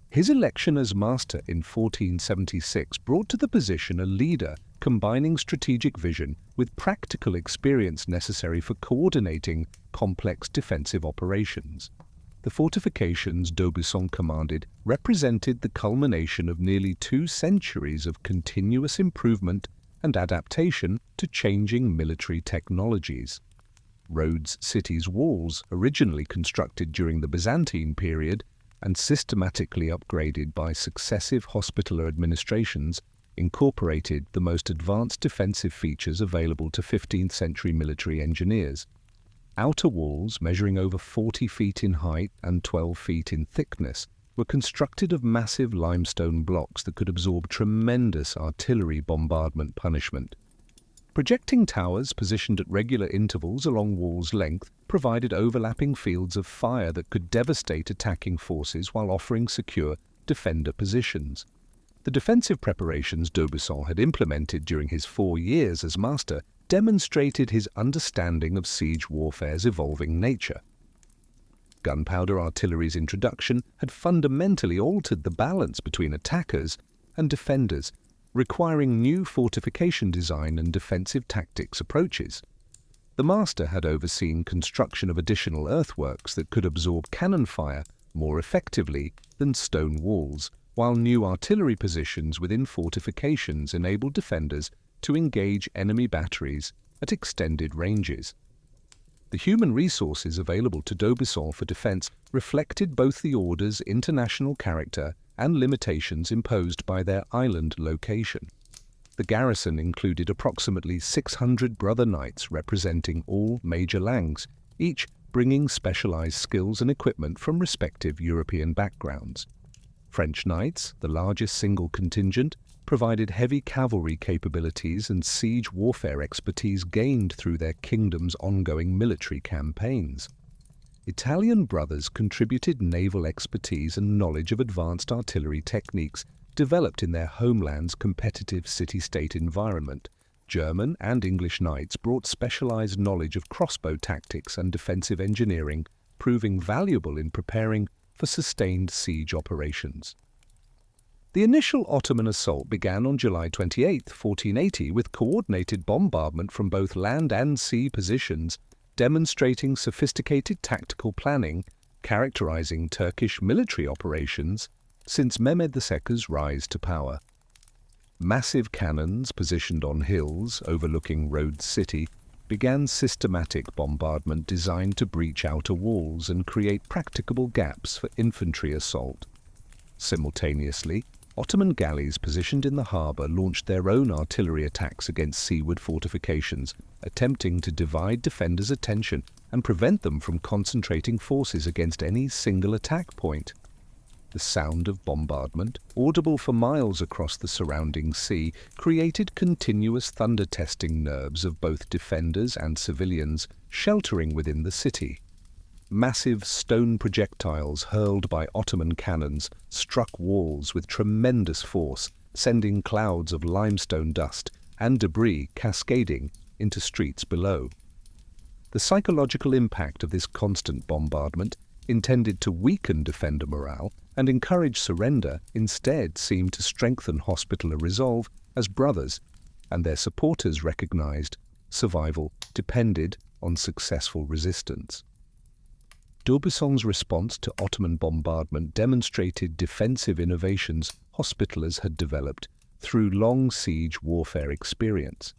His election as master in 1476 brought to the position a leader combining strategic vision with practical experience necessary for coordinating complex defensive operations. The fortifications d'Aubusson commanded represented the culmination of nearly 2 centuries of continuous improvement and adaptation to changing military technologies. Rhodes city's walls, originally constructed during the Byzantine period and systematically upgraded by successive Hospitaller administrations, incorporated the most advanced defensive features available to 15th century military engineers. Outer walls, measuring over 40 feet in height and 12 feet in thickness, were constructed of massive limestone blocks that could absorb tremendous artillery bombardment punishment. Projecting towers positioned at regular intervals along walls' length provided overlapping fields of fire that could devastate attacking forces while offering secure defender positions. The defensive preparations d'Aubusson had implemented during his 4 years as master demonstrated his understanding of siege warfare's evolving nature. Gunpowder artillery's introduction had fundamentally altered the balance between attackers and defenders, requiring new fortification design and defensive tactics approaches. The master had overseen construction of additional earthworks that could absorb cannon fire more effectively than stone walls, while new artillery positions within fortifications enabled defenders to engage enemy batteries at extended ranges. The human resources available to d'Aubusson for defense reflected both the order's international character and limitations imposed by their island location. The garrison included approximately 600 brother knights representing all major langues, each bringing specialized skills and equipment from respective European backgrounds. French knights, the largest single contingent, provided heavy cavalry capabilities and siege warfare expertise gained through their kingdom's ongoing military campaigns. Italian brothers contributed naval expertise and knowledge of advanced artillery techniques developed in their homeland's competitive city-state environment. German and English knights brought specialized knowledge of crossbow tactics and defensive engineering, proving valuable in preparing for sustained siege operations. The initial Ottoman assault began on July 28, 1480, with coordinated bombardment from both land and sea positions, demonstrating sophisticated tactical planning, characterizing Turkish military operations since Mehmed II's rise to power. Massive cannons positioned on hills overlooking Rhodes city began systematic bombardment designed to breach outer walls and create practicable gaps for infantry assault. Simultaneously, Ottoman galleys positioned in the harbour launched their own artillery attacks against seaward fortifications, attempting to divide defenders' attention and prevent them from concentrating forces against any single attack point. The sound of bombardment, audible for miles across the surrounding sea, created continuous thunder-testing nerves of both defenders and civilians sheltering within the city. Massive stone projectiles hurled by Ottoman cannons struck walls with tremendous force, sending clouds of limestone dust and debris cascading into streets below. The psychological impact of this constant bombardment, intended to weaken defender morale and encourage surrender, instead seemed to strengthen Hospitaller resolve as brothers and their supporters recognized survival depended on successful resistance. D'Aubusson's response to Ottoman bombardment demonstrated defensive innovations Hospitallers had developed through long siege warfare experience.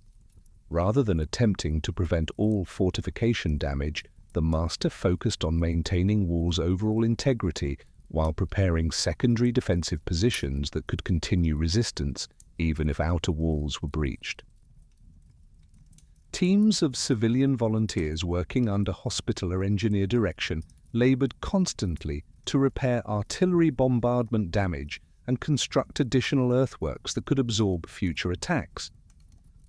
Rather than attempting to prevent all fortification damage, the master focused on maintaining walls' overall integrity while preparing secondary defensive positions that could continue resistance even if outer walls were breached. Teams of civilian volunteers working under Hospitaller engineer direction labored constantly to repair artillery bombardment damage and construct additional earthworks that could absorb future attacks.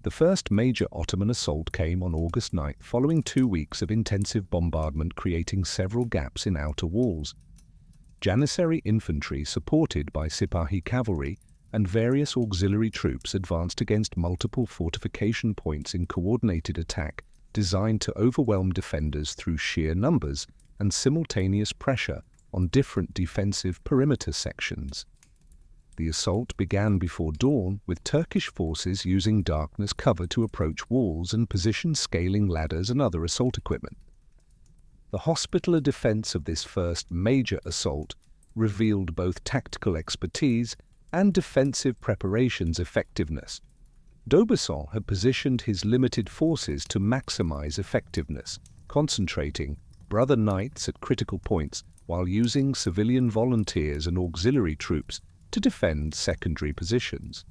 The first major Ottoman assault came on August 9, following 2 weeks of intensive bombardment creating several gaps in outer walls. Janissary infantry, supported by Sipahi cavalry and various auxiliary troops, advanced against multiple fortification points in coordinated attack designed to overwhelm defenders through sheer numbers and simultaneous pressure on different defensive perimeter sections. The assault began before dawn, with Turkish forces using darkness cover to approach walls and position scaling ladders and other assault equipment. The Hospitaller defense of this first major assault revealed both tactical expertise and defensive preparations effectiveness. D'Aubusson had positioned his limited forces to maximize effectiveness, concentrating brother knights at critical points while using civilian volunteers and auxiliary troops to defend secondary positions.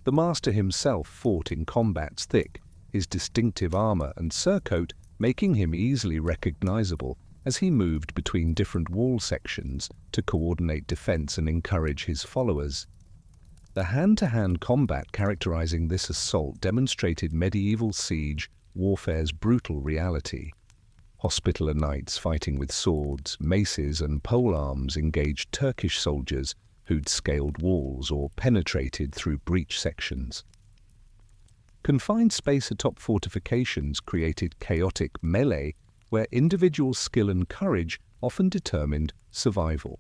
The master himself fought in combat's thick, his distinctive armor and surcoat making him easily recognizable as he moved between different wall sections to coordinate defense and encourage his followers. The hand-to-hand combat characterizing this assault demonstrated medieval siege warfare's brutal reality. Hospitaller knights fighting with swords, maces, and polearms engaged Turkish soldiers who'd scaled walls or penetrated through breach sections. Confined space atop fortifications created chaotic melee where individual skill and courage often determined survival.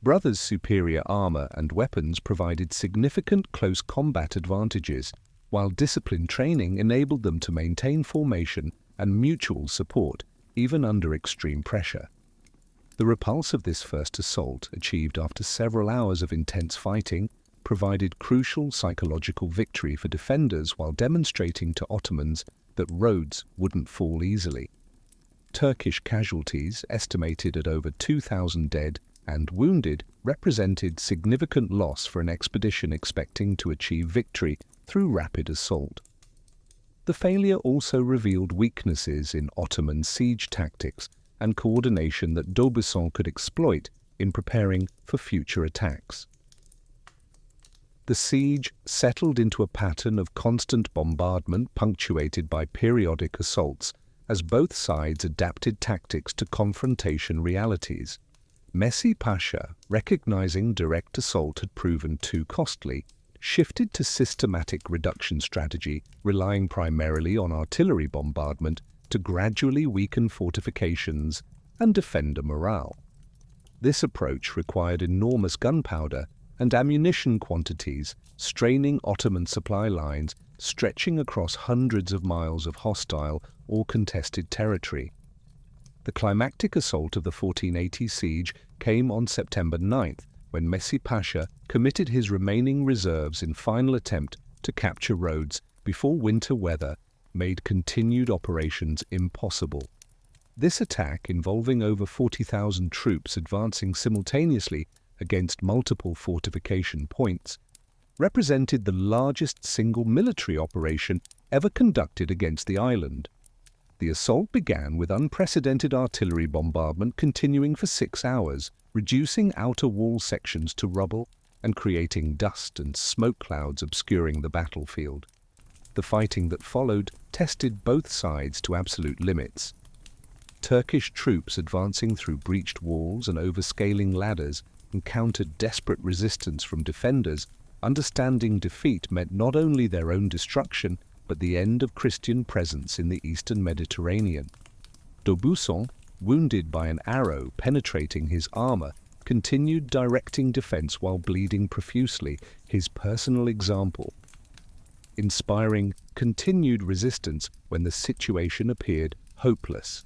Brothers' superior armor and weapons provided significant close combat advantages, while disciplined training enabled them to maintain formation and mutual support even under extreme pressure. The repulse of this first assault, achieved after several hours of intense fighting, provided crucial psychological victory for defenders while demonstrating to Ottomans that Rhodes wouldn't fall easily. Turkish casualties, estimated at over 2,000 dead and wounded, represented significant loss for an expedition expecting to achieve victory through rapid assault. The failure also revealed weaknesses in Ottoman siege tactics and coordination that d'Aubusson could exploit in preparing for future attacks. The siege settled into a pattern of constant bombardment punctuated by periodic assaults as both sides adapted tactics to confrontation realities. Messi Pasha, recognizing direct assault had proven too costly, shifted to systematic reduction strategy, relying primarily on artillery bombardment to gradually weaken fortifications and defender morale. This approach required enormous gunpowder and ammunition quantities, straining Ottoman supply lines stretching across hundreds of miles of hostile or contested territory. The climactic assault of the 1480 siege came on September 9th, when Messi Pasha committed his remaining reserves in final attempt to capture Rhodes before winter weather made continued operations impossible. This attack, involving over 40,000 troops advancing simultaneously against multiple fortification points, represented the largest single military operation ever conducted against the island. The assault began with unprecedented artillery bombardment continuing for 6 hours, reducing outer wall sections to rubble and creating dust and smoke clouds obscuring the battlefield. The fighting that followed tested both sides to absolute limits. Turkish troops advancing through breached walls and overscaling ladders encountered desperate resistance from defenders, understanding defeat meant not only their own destruction, but the end of Christian presence in the eastern Mediterranean. D'Aubusson, wounded by an arrow penetrating his armor, continued directing defense while bleeding profusely, his personal example, inspiring continued resistance when the situation appeared hopeless.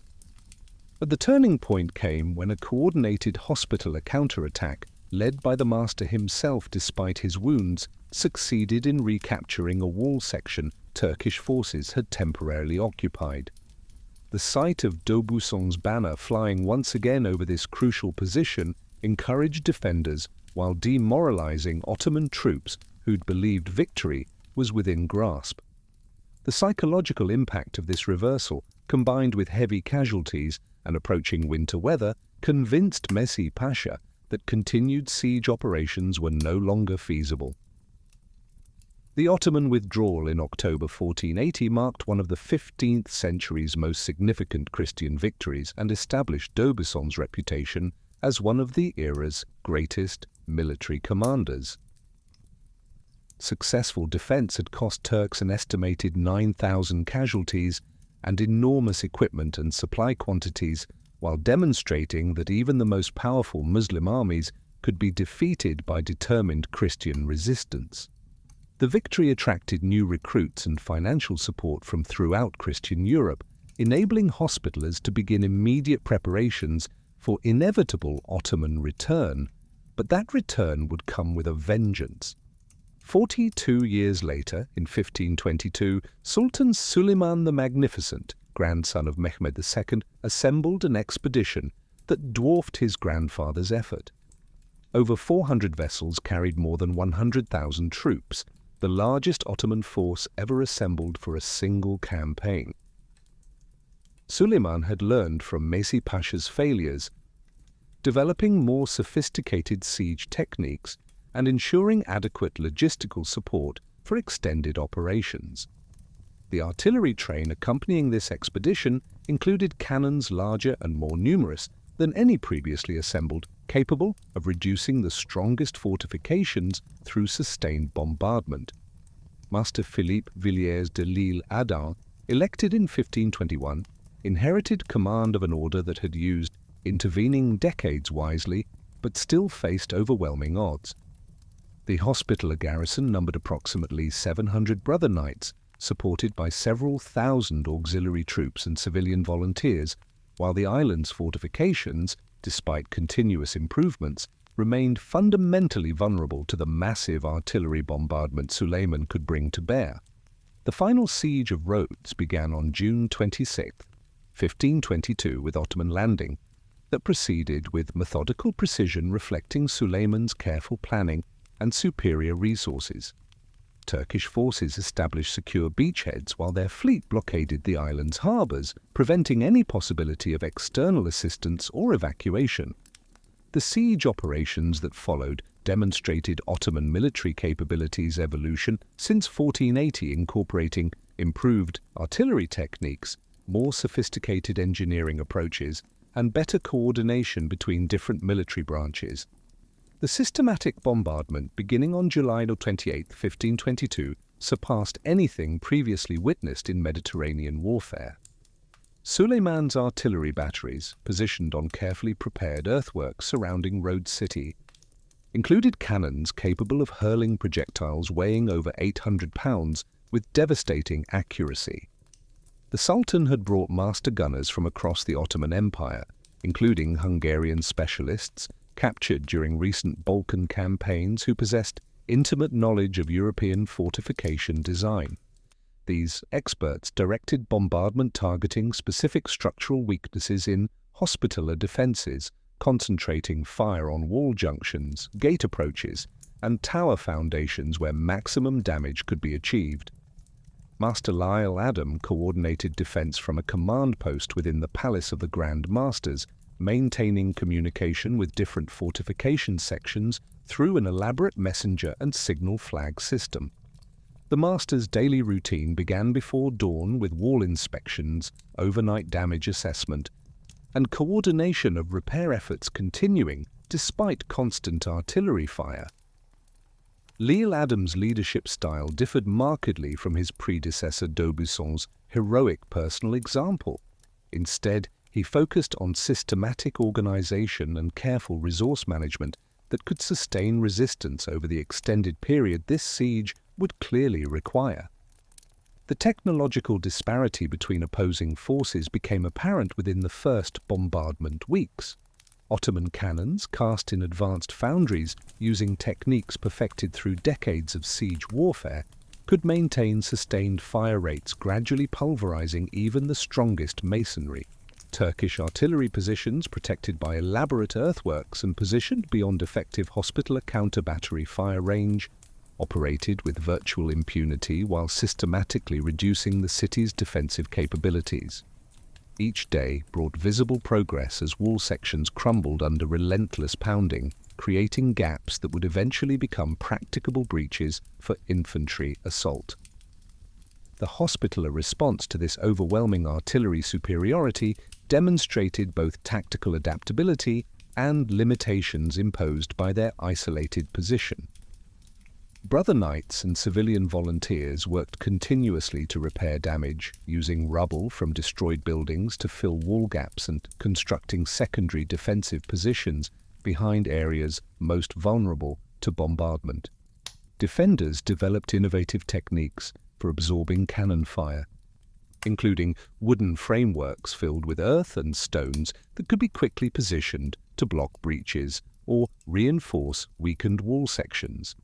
But the turning point came when a coordinated hospitaller counterattack, led by the master himself despite his wounds, succeeded in recapturing a wall section Turkish forces had temporarily occupied. The sight of d'Aubusson's banner flying once again over this crucial position encouraged defenders while demoralizing Ottoman troops who'd believed victory was within grasp. The psychological impact of this reversal, combined with heavy casualties and approaching winter weather, convinced Messi Pasha that continued siege operations were no longer feasible. The Ottoman withdrawal in October 1480 marked one of the 15th century's most significant Christian victories and established d'Aubusson's reputation as one of the era's greatest military commanders. Successful defense had cost Turks an estimated 9,000 casualties and enormous equipment and supply quantities, while demonstrating that even the most powerful Muslim armies could be defeated by determined Christian resistance. The victory attracted new recruits and financial support from throughout Christian Europe, enabling hospitallers to begin immediate preparations for inevitable Ottoman return. But that return would come with a vengeance. 42 years later, in 1522, Sultan Suleiman the Magnificent, grandson of Mehmed II, assembled an expedition that dwarfed his grandfather's effort. Over 400 vessels carried more than 100,000 troops, the largest Ottoman force ever assembled for a single campaign. Suleiman had learned from Messi Pasha's failures, developing more sophisticated siege techniques and ensuring adequate logistical support for extended operations. The artillery train accompanying this expedition included cannons larger and more numerous than any previously assembled, capable of reducing the strongest fortifications through sustained bombardment. Master Philippe Villiers de l'Isle-Adam, elected in 1521, inherited command of an order that had used intervening decades wisely, but still faced overwhelming odds. The Hospitaller garrison numbered approximately 700 brother knights, supported by several thousand auxiliary troops and civilian volunteers, while the island's fortifications, despite continuous improvements, remained fundamentally vulnerable to the massive artillery bombardment Suleiman could bring to bear. The final siege of Rhodes began on June 26, 1522, with Ottoman landing, that proceeded with methodical precision reflecting Suleiman's careful planning and superior resources. Turkish forces established secure beachheads while their fleet blockaded the island's harbours, preventing any possibility of external assistance or evacuation. The siege operations that followed demonstrated Ottoman military capabilities' evolution since 1480, incorporating improved artillery techniques, more sophisticated engineering approaches, and better coordination between different military branches. The systematic bombardment, beginning on July 28, 1522, surpassed anything previously witnessed in Mediterranean warfare. Suleiman's artillery batteries, positioned on carefully prepared earthworks surrounding Rhodes city, included cannons capable of hurling projectiles weighing over 800 pounds with devastating accuracy. The Sultan had brought master gunners from across the Ottoman Empire, including Hungarian specialists captured during recent Balkan campaigns who possessed intimate knowledge of European fortification design. These experts directed bombardment targeting specific structural weaknesses in Hospitaller defences, concentrating fire on wall junctions, gate approaches, and tower foundations where maximum damage could be achieved. Master Lyle Adam coordinated defence from a command post within the Palace of the Grand Masters, maintaining communication with different fortification sections through an elaborate messenger and signal flag system. The Master's daily routine began before dawn with wall inspections, overnight damage assessment, and coordination of repair efforts continuing despite constant artillery fire. Lyle Adam's leadership style differed markedly from his predecessor d'Aubuisson's heroic personal example. Instead, he focused on systematic organization and careful resource management that could sustain resistance over the extended period this siege would clearly require. The technological disparity between opposing forces became apparent within the first bombardment weeks. Ottoman cannons, cast in advanced foundries using techniques perfected through decades of siege warfare, could maintain sustained fire rates, gradually pulverizing even the strongest masonry. Turkish artillery positions, protected by elaborate earthworks and positioned beyond effective Hospitaller counter-battery fire range, operated with virtual impunity while systematically reducing the city's defensive capabilities. Each day brought visible progress as wall sections crumbled under relentless pounding, creating gaps that would eventually become practicable breaches for infantry assault. The Hospitaller response to this overwhelming artillery superiority demonstrated both tactical adaptability and limitations imposed by their isolated position. Brother knights and civilian volunteers worked continuously to repair damage, using rubble from destroyed buildings to fill wall gaps and constructing secondary defensive positions behind areas most vulnerable to bombardment. Defenders developed innovative techniques for absorbing cannon fire, including wooden frameworks filled with earth and stones that could be quickly positioned to block breaches or reinforce weakened wall sections.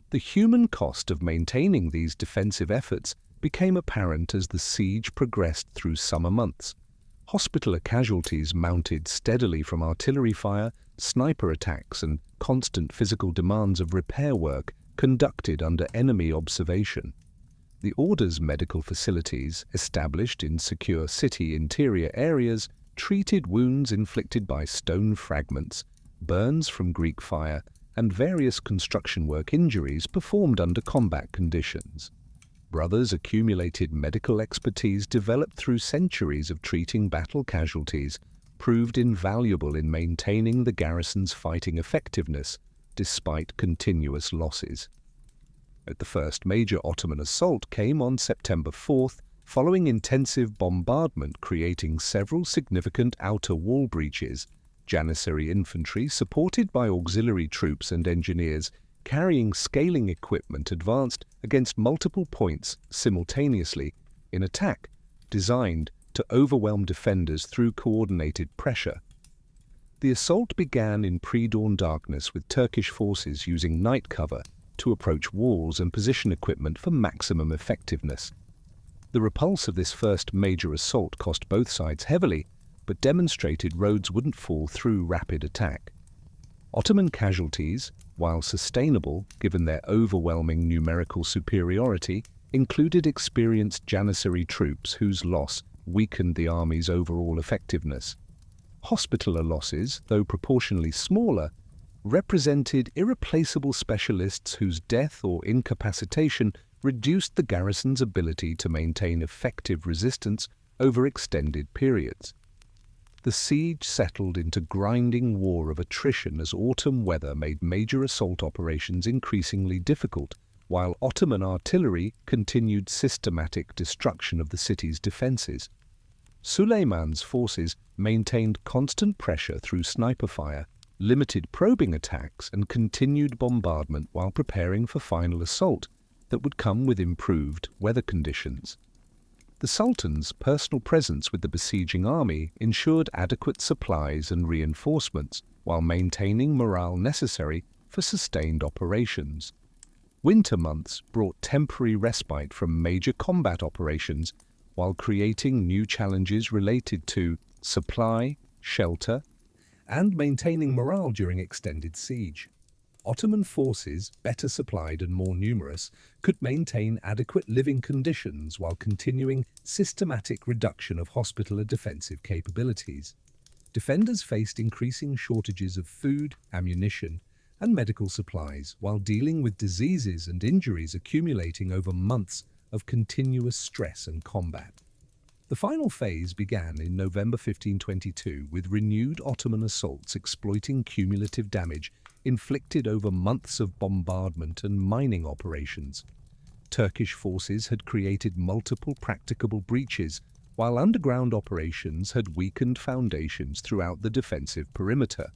The human cost of maintaining these defensive efforts became apparent as the siege progressed through summer months. Hospitaller casualties mounted steadily from artillery fire, sniper attacks, and constant physical demands of repair work conducted under enemy observation. The Order's medical facilities, established in secure city interior areas, treated wounds inflicted by stone fragments, burns from Greek fire, and various construction work injuries performed under combat conditions. Brothers' accumulated medical expertise developed through centuries of treating battle casualties proved invaluable in maintaining the garrison's fighting effectiveness despite continuous losses. The first major Ottoman assault came on September 4th, following intensive bombardment creating several significant outer wall breaches. Janissary infantry, supported by auxiliary troops and engineers, carrying scaling equipment advanced against multiple points simultaneously in attack designed to overwhelm defenders through coordinated pressure. The assault began in pre-dawn darkness with Turkish forces using night cover to approach walls and position equipment for maximum effectiveness. The repulse of this first major assault cost both sides heavily, but demonstrated Rhodes wouldn't fall through rapid attack. Ottoman casualties, while sustainable given their overwhelming numerical superiority, included experienced Janissary troops whose loss weakened the army's overall effectiveness. Hospitaller losses, though proportionally smaller, represented irreplaceable specialists whose death or incapacitation reduced the garrison's ability to maintain effective resistance over extended periods. The siege settled into grinding war of attrition as autumn weather made major assault operations increasingly difficult, while Ottoman artillery continued systematic destruction of the city's defences. Suleiman's forces maintained constant pressure through sniper fire, limited probing attacks, and continued bombardment while preparing for final assault that would come with improved weather conditions. The Sultan's personal presence with the besieging army ensured adequate supplies and reinforcements while maintaining morale necessary for sustained operations. Winter months brought temporary respite from major combat operations while creating new challenges related to supply, shelter, and maintaining morale during extended siege. Ottoman forces, better supplied and more numerous, could maintain adequate living conditions while continuing systematic reduction of hospitaller defensive capabilities. Defenders faced increasing shortages of food, ammunition, and medical supplies while dealing with diseases and injuries accumulating over months of continuous stress and combat. The final phase began in November 1522 with renewed Ottoman assaults exploiting cumulative damage inflicted over months of bombardment and mining operations. Turkish forces had created multiple practicable breaches, while underground operations had weakened foundations throughout the defensive perimeter.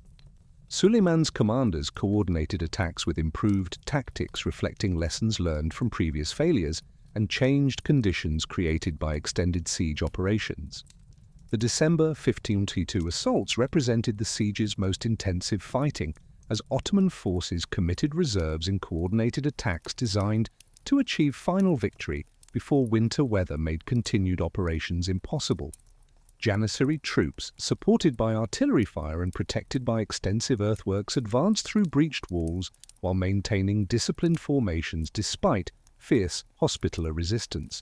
Suleiman's commanders coordinated attacks with improved tactics reflecting lessons learned from previous failures and changed conditions created by extended siege operations. The December 1522 assaults represented the siege's most intensive fighting, as Ottoman forces committed reserves in coordinated attacks designed to achieve final victory before winter weather made continued operations impossible. Janissary troops, supported by artillery fire and protected by extensive earthworks, advanced through breached walls while maintaining disciplined formations despite fierce hospitaller resistance.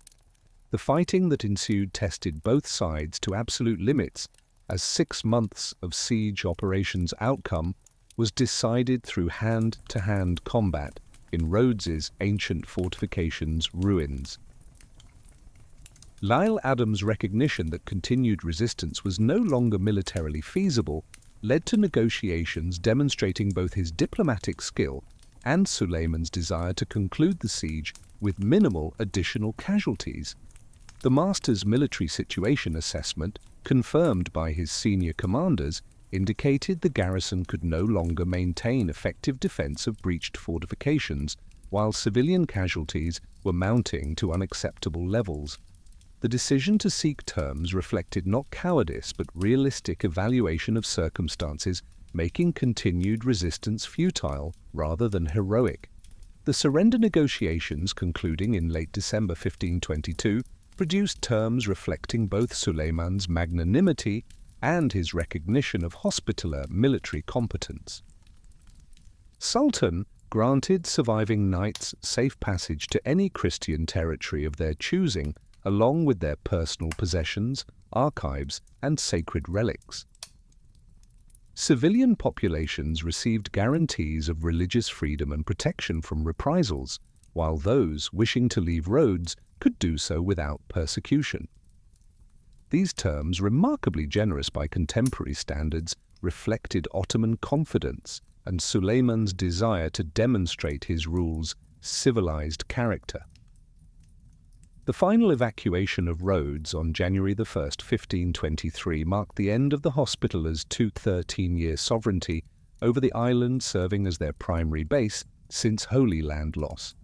The fighting that ensued tested both sides to absolute limits, as 6 months of siege operations' outcome was decided through hand-to-hand combat in Rhodes's ancient fortifications' ruins. Lyle Adams' recognition that continued resistance was no longer militarily feasible led to negotiations demonstrating both his diplomatic skill and Suleiman's desire to conclude the siege with minimal additional casualties. The master's military situation assessment, confirmed by his senior commanders, indicated the garrison could no longer maintain effective defense of breached fortifications, while civilian casualties were mounting to unacceptable levels. The decision to seek terms reflected not cowardice but realistic evaluation of circumstances, making continued resistance futile rather than heroic. The surrender negotiations, concluding in late December 1522, produced terms reflecting both Suleiman's magnanimity and his recognition of hospitaller military competence. Sultan granted surviving knights safe passage to any Christian territory of their choosing, along with their personal possessions, archives, and sacred relics. Civilian populations received guarantees of religious freedom and protection from reprisals, while those wishing to leave Rhodes could do so without persecution. These terms, remarkably generous by contemporary standards, reflected Ottoman confidence and Suleiman's desire to demonstrate his rule's civilized character. The final evacuation of Rhodes on January 1, 1523, marked the end of the Hospitallers' 13-year sovereignty over the island, serving as their primary base since Holy Land loss.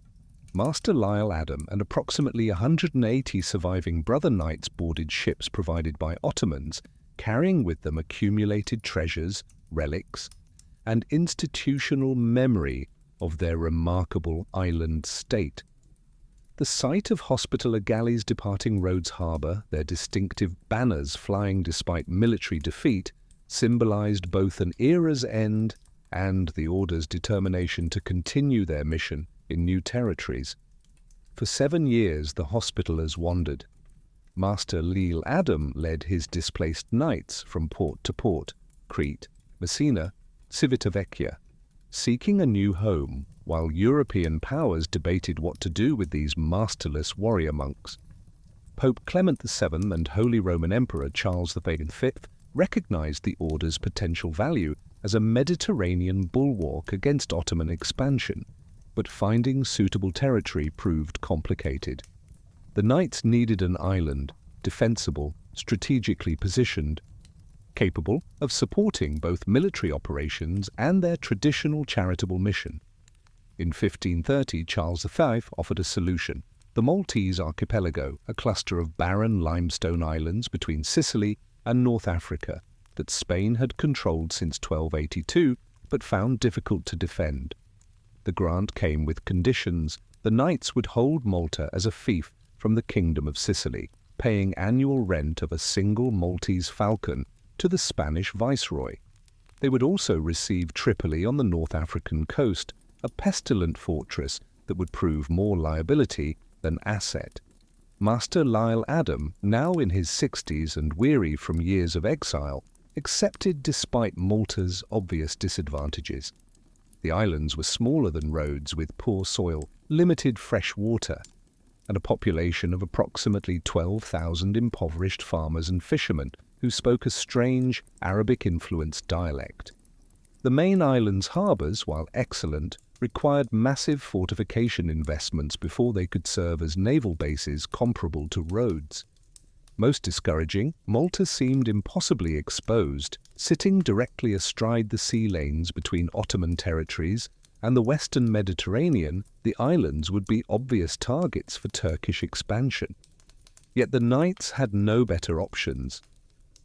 Master Lyle Adam and approximately 180 surviving brother knights boarded ships provided by Ottomans, carrying with them accumulated treasures, relics, and institutional memory of their remarkable island state. The sight of Hospitaller galleys departing Rhodes harbour, their distinctive banners flying despite military defeat, symbolized both an era's end and the Order's determination to continue their mission in new territories. For 7 years the Hospitallers wandered. Master Lyle Adam led his displaced knights from port to port, Crete, Messina, Civitavecchia, seeking a new home, while European powers debated what to do with these masterless warrior monks. Pope Clement VII and Holy Roman Emperor Charles V recognized the Order's potential value as a Mediterranean bulwark against Ottoman expansion, but finding suitable territory proved complicated. The knights needed an island, defensible, strategically positioned, capable of supporting both military operations and their traditional charitable mission. In 1530, Charles V offered a solution: the Maltese archipelago, a cluster of barren limestone islands between Sicily and North Africa that Spain had controlled since 1282 but found difficult to defend. The grant came with conditions. The knights would hold Malta as a fief from the Kingdom of Sicily, paying annual rent of a single Maltese falcon to the Spanish viceroy. They would also receive Tripoli on the North African coast, a pestilent fortress that would prove more liability than asset. Master Lyle Adam, now in his 60s and weary from years of exile, accepted despite Malta's obvious disadvantages. The islands were smaller than Rhodes, with poor soil, limited fresh water, and a population of approximately 12,000 impoverished farmers and fishermen who spoke a strange Arabic-influenced dialect. The main island's harbours, while excellent, required massive fortification investments before they could serve as naval bases comparable to Rhodes. Most discouraging, Malta seemed impossibly exposed, sitting directly astride the sea lanes between Ottoman territories and the western Mediterranean. The islands would be obvious targets for Turkish expansion. Yet the knights had no better options.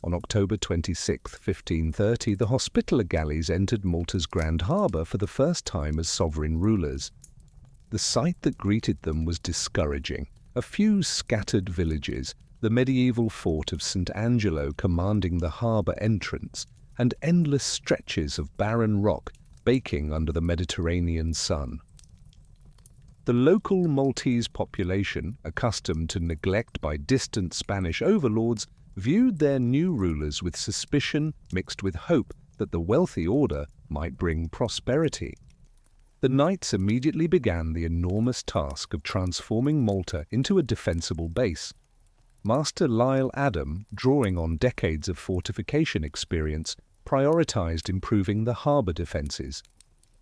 On October 26, 1530, the Hospitaller galleys entered Malta's Grand Harbour for the first time as sovereign rulers. The sight that greeted them was discouraging. A few scattered villages, the medieval fort of St. Angelo commanding the harbour entrance, and endless stretches of barren rock baking under the Mediterranean sun. The local Maltese population, accustomed to neglect by distant Spanish overlords, viewed their new rulers with suspicion mixed with hope that the wealthy order might bring prosperity. The knights immediately began the enormous task of transforming Malta into a defensible base. Master Lyle Adam, drawing on decades of fortification experience, prioritized improving the harbour defences.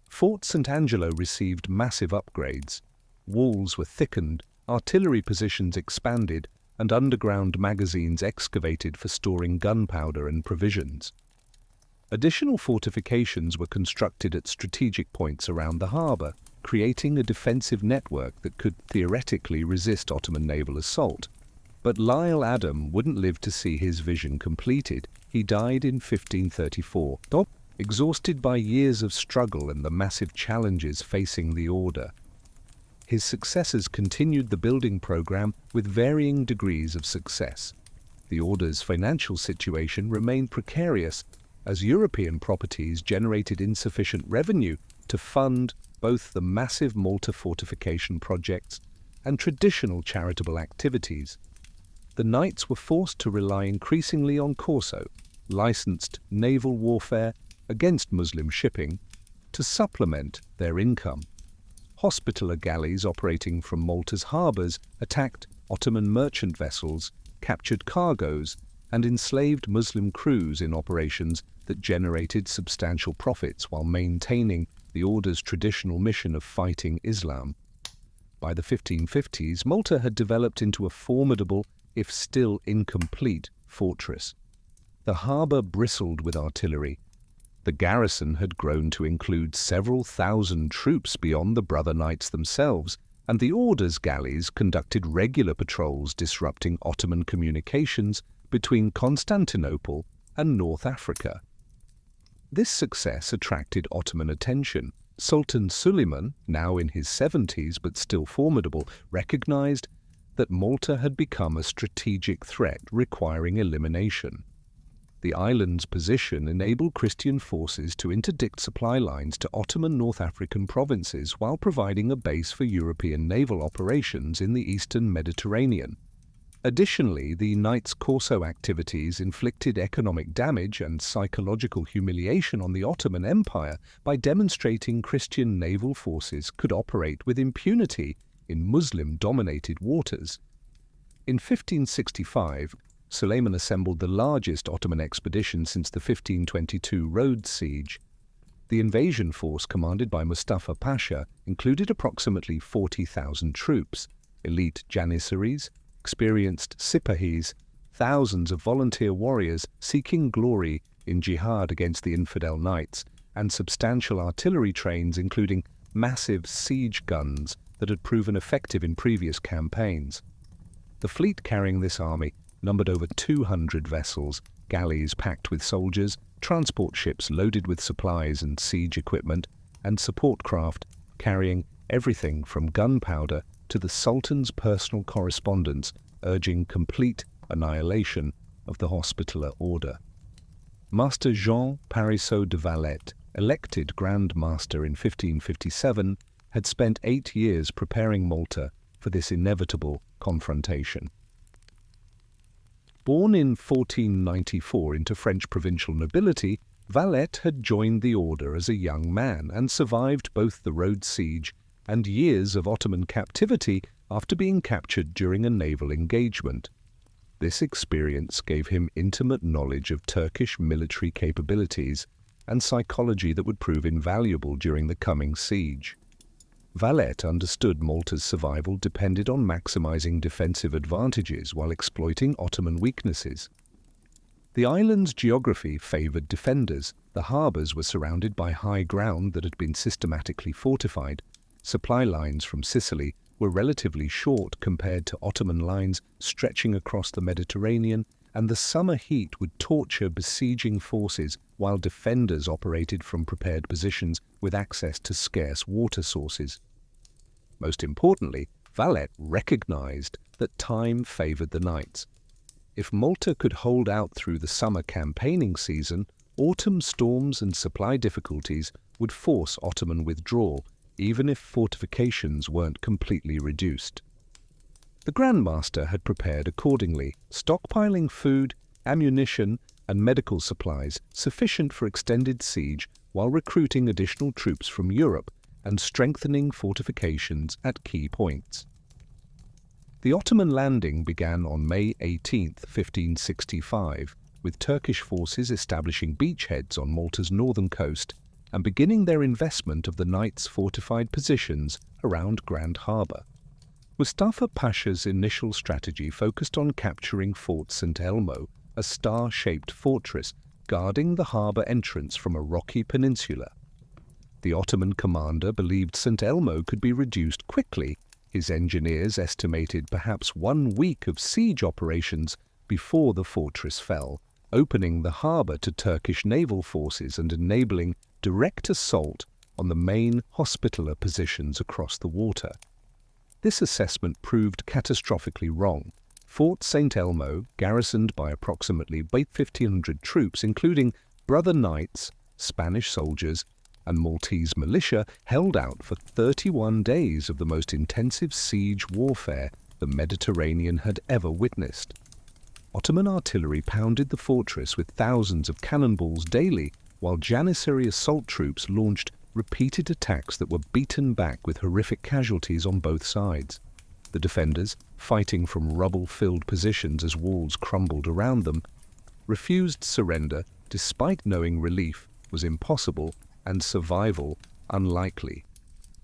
Fort St. Angelo received massive upgrades. Walls were thickened, artillery positions expanded, and underground magazines excavated for storing gunpowder and provisions. Additional fortifications were constructed at strategic points around the harbour, creating a defensive network that could theoretically resist Ottoman naval assault. But Lyle Adam wouldn't live to see his vision completed. He died in 1534, exhausted by years of struggle and the massive challenges facing the order. His successors continued the building program with varying degrees of success. The order's financial situation remained precarious, as European properties generated insufficient revenue to fund both the massive Malta fortification projects and traditional charitable activities. The knights were forced to rely increasingly on corso, licensed naval warfare against Muslim shipping, to supplement their income. Hospitaller galleys operating from Malta's harbours attacked Ottoman merchant vessels, captured cargoes, and enslaved Muslim crews in operations that generated substantial profits while maintaining the order's traditional mission of fighting Islam. By the 1550s, Malta had developed into a formidable, if still incomplete, fortress. The harbour bristled with artillery, The garrison had grown to include several thousand troops beyond the brother knights themselves, and the Order's galleys conducted regular patrols disrupting Ottoman communications between Constantinople and North Africa. This success attracted Ottoman attention. Sultan Suleiman, now in his 70s but still formidable, recognized that Malta had become a strategic threat requiring elimination. The island's position enabled Christian forces to interdict supply lines to Ottoman North African provinces while providing a base for European naval operations in the eastern Mediterranean. Additionally, the Knights Corso activities inflicted economic damage and psychological humiliation on the Ottoman Empire by demonstrating Christian naval forces could operate with impunity in Muslim-dominated waters. In 1565, Suleiman assembled the largest Ottoman expedition since the 1522 Rhodes siege. The invasion force commanded by Mustafa Pasha included approximately 40,000 troops, elite janissaries, experienced sipahis, thousands of volunteer warriors seeking glory in jihad against the infidel knights, and substantial artillery trains including massive siege guns that had proven effective in previous campaigns. The fleet carrying this army numbered over 200 vessels, galleys packed with soldiers, transport ships loaded with supplies and siege equipment, and support craft carrying everything from gunpowder to the Sultan's personal correspondence urging complete annihilation of the Hospitaller Order. Master Jean Parisot de Valette, elected Grand Master in 1557, had spent 8 years preparing Malta for this inevitable confrontation. Born in 1494 into French provincial nobility, Valette had joined the order as a young man and survived both the Rhodes siege and years of Ottoman captivity after being captured during a naval engagement. This experience gave him intimate knowledge of Turkish military capabilities and psychology that would prove invaluable during the coming siege. Valette understood Malta's survival depended on maximizing defensive advantages while exploiting Ottoman weaknesses. The island's geography favored defenders. The harbors were surrounded by high ground that had been systematically fortified. Supply lines from Sicily were relatively short compared to Ottoman lines stretching across the Mediterranean, and the summer heat would torture besieging forces while defenders operated from prepared positions with access to scarce water sources. Most importantly, Valette recognized that time favored the knights. If Malta could hold out through the summer campaigning season, autumn storms and supply difficulties would force Ottoman withdrawal, even if fortifications weren't completely reduced. The Grand Master had prepared accordingly, stockpiling food, ammunition, and medical supplies sufficient for extended siege while recruiting additional troops from Europe and strengthening fortifications at key points. The Ottoman landing began on May 18, 1565, with Turkish forces establishing beachheads on Malta's northern coast and beginning their investment of the Knights' fortified positions around Grand Harbour. Mustafa Pasha's initial strategy focused on capturing Fort St. Elmo, a star-shaped fortress guarding the harbour entrance from a rocky peninsula. The Ottoman commander believed St. Elmo could be reduced quickly. His engineers estimated perhaps 1 week of siege operations before the fortress fell, opening the harbour to Turkish naval forces and enabling direct assault on the main Hospitaller positions across the water. This assessment proved catastrophically wrong. Fort St. Elmo, garrisoned by approximately 1,500 troops, including brother knights, Spanish soldiers, and Maltese militia, held out for 31 days of the most intensive siege warfare the Mediterranean had ever witnessed. Ottoman artillery pounded the fortress with thousands of cannonballs daily, while Janissary assault troops launched repeated attacks that were beaten back with horrific casualties on both sides. The defenders, fighting from rubble-filled positions as walls crumbled around them, refused surrender despite knowing relief was impossible and survival unlikely.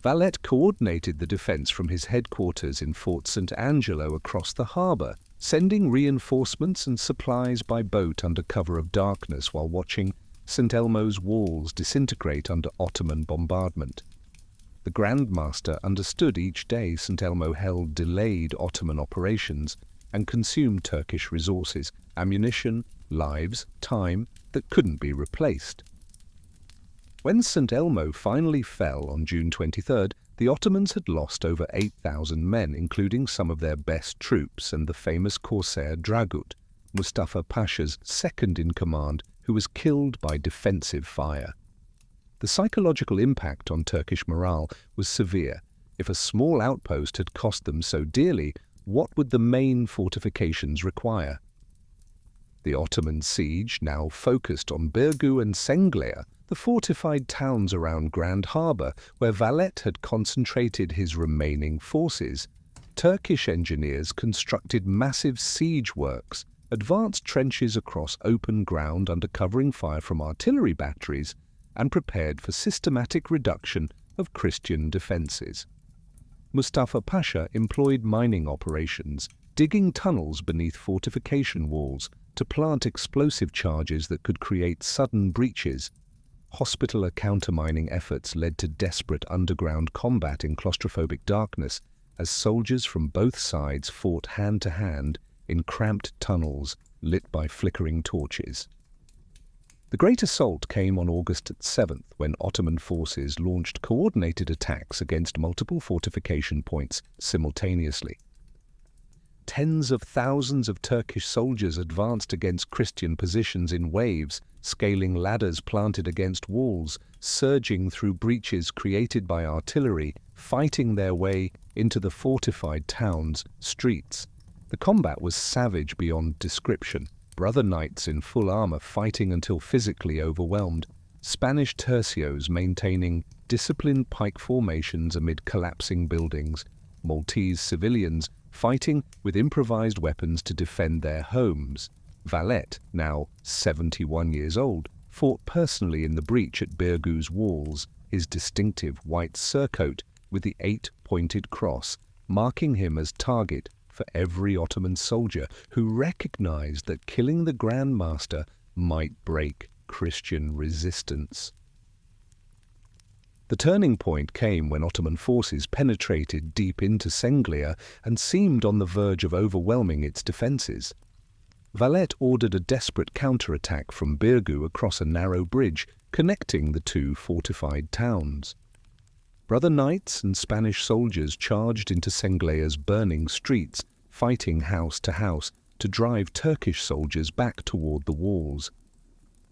Valette coordinated the defense from his headquarters in Fort St. Angelo across the harbour, sending reinforcements and supplies by boat under cover of darkness while watching St. Elmo's walls disintegrate under Ottoman bombardment. The Grand Master understood each day St. Elmo held delayed Ottoman operations and consumed Turkish resources, ammunition, lives, time that couldn't be replaced. When St. Elmo finally fell on June 23rd, the Ottomans had lost over 8,000 men, including some of their best troops and the famous corsair Dragut, Mustafa Pasha's second-in-command, who was killed by defensive fire. The psychological impact on Turkish morale was severe. If a small outpost had cost them so dearly, what would the main fortifications require? The Ottoman siege now focused on Birgu and Senglea, the fortified towns around Grand Harbour, where Valet had concentrated his remaining forces. Turkish engineers constructed massive siege works, advanced trenches across open ground under covering fire from artillery batteries, and prepared for systematic reduction of Christian defences. Mustafa Pasha employed mining operations, digging tunnels beneath fortification walls to plant explosive charges that could create sudden breaches. Hospitaller countermining efforts led to desperate underground combat in claustrophobic darkness as soldiers from both sides fought hand-to-hand in cramped tunnels lit by flickering torches. The Great Assault came on August 7th when Ottoman forces launched coordinated attacks against multiple fortification points simultaneously. Tens of thousands of Turkish soldiers advanced against Christian positions in waves, scaling ladders planted against walls, surging through breaches created by artillery, fighting their way into the fortified towns' streets. The combat was savage beyond description. Brother knights in full armor fighting until physically overwhelmed, Spanish tercios maintaining disciplined pike formations amid collapsing buildings, Maltese civilians fighting with improvised weapons to defend their homes. Valet, now 71 years old, fought personally in the breach at Birgu's walls, his distinctive white surcoat with the 8-pointed cross, marking him as target for every Ottoman soldier who recognized that killing the Grand Master might break Christian resistance. The turning point came when Ottoman forces penetrated deep into Senglea and seemed on the verge of overwhelming its defences. Valet ordered a desperate counterattack from Birgu across a narrow bridge connecting the two fortified towns. Brother knights and Spanish soldiers charged into Senglea's burning streets, fighting house to house to drive Turkish soldiers back toward the walls.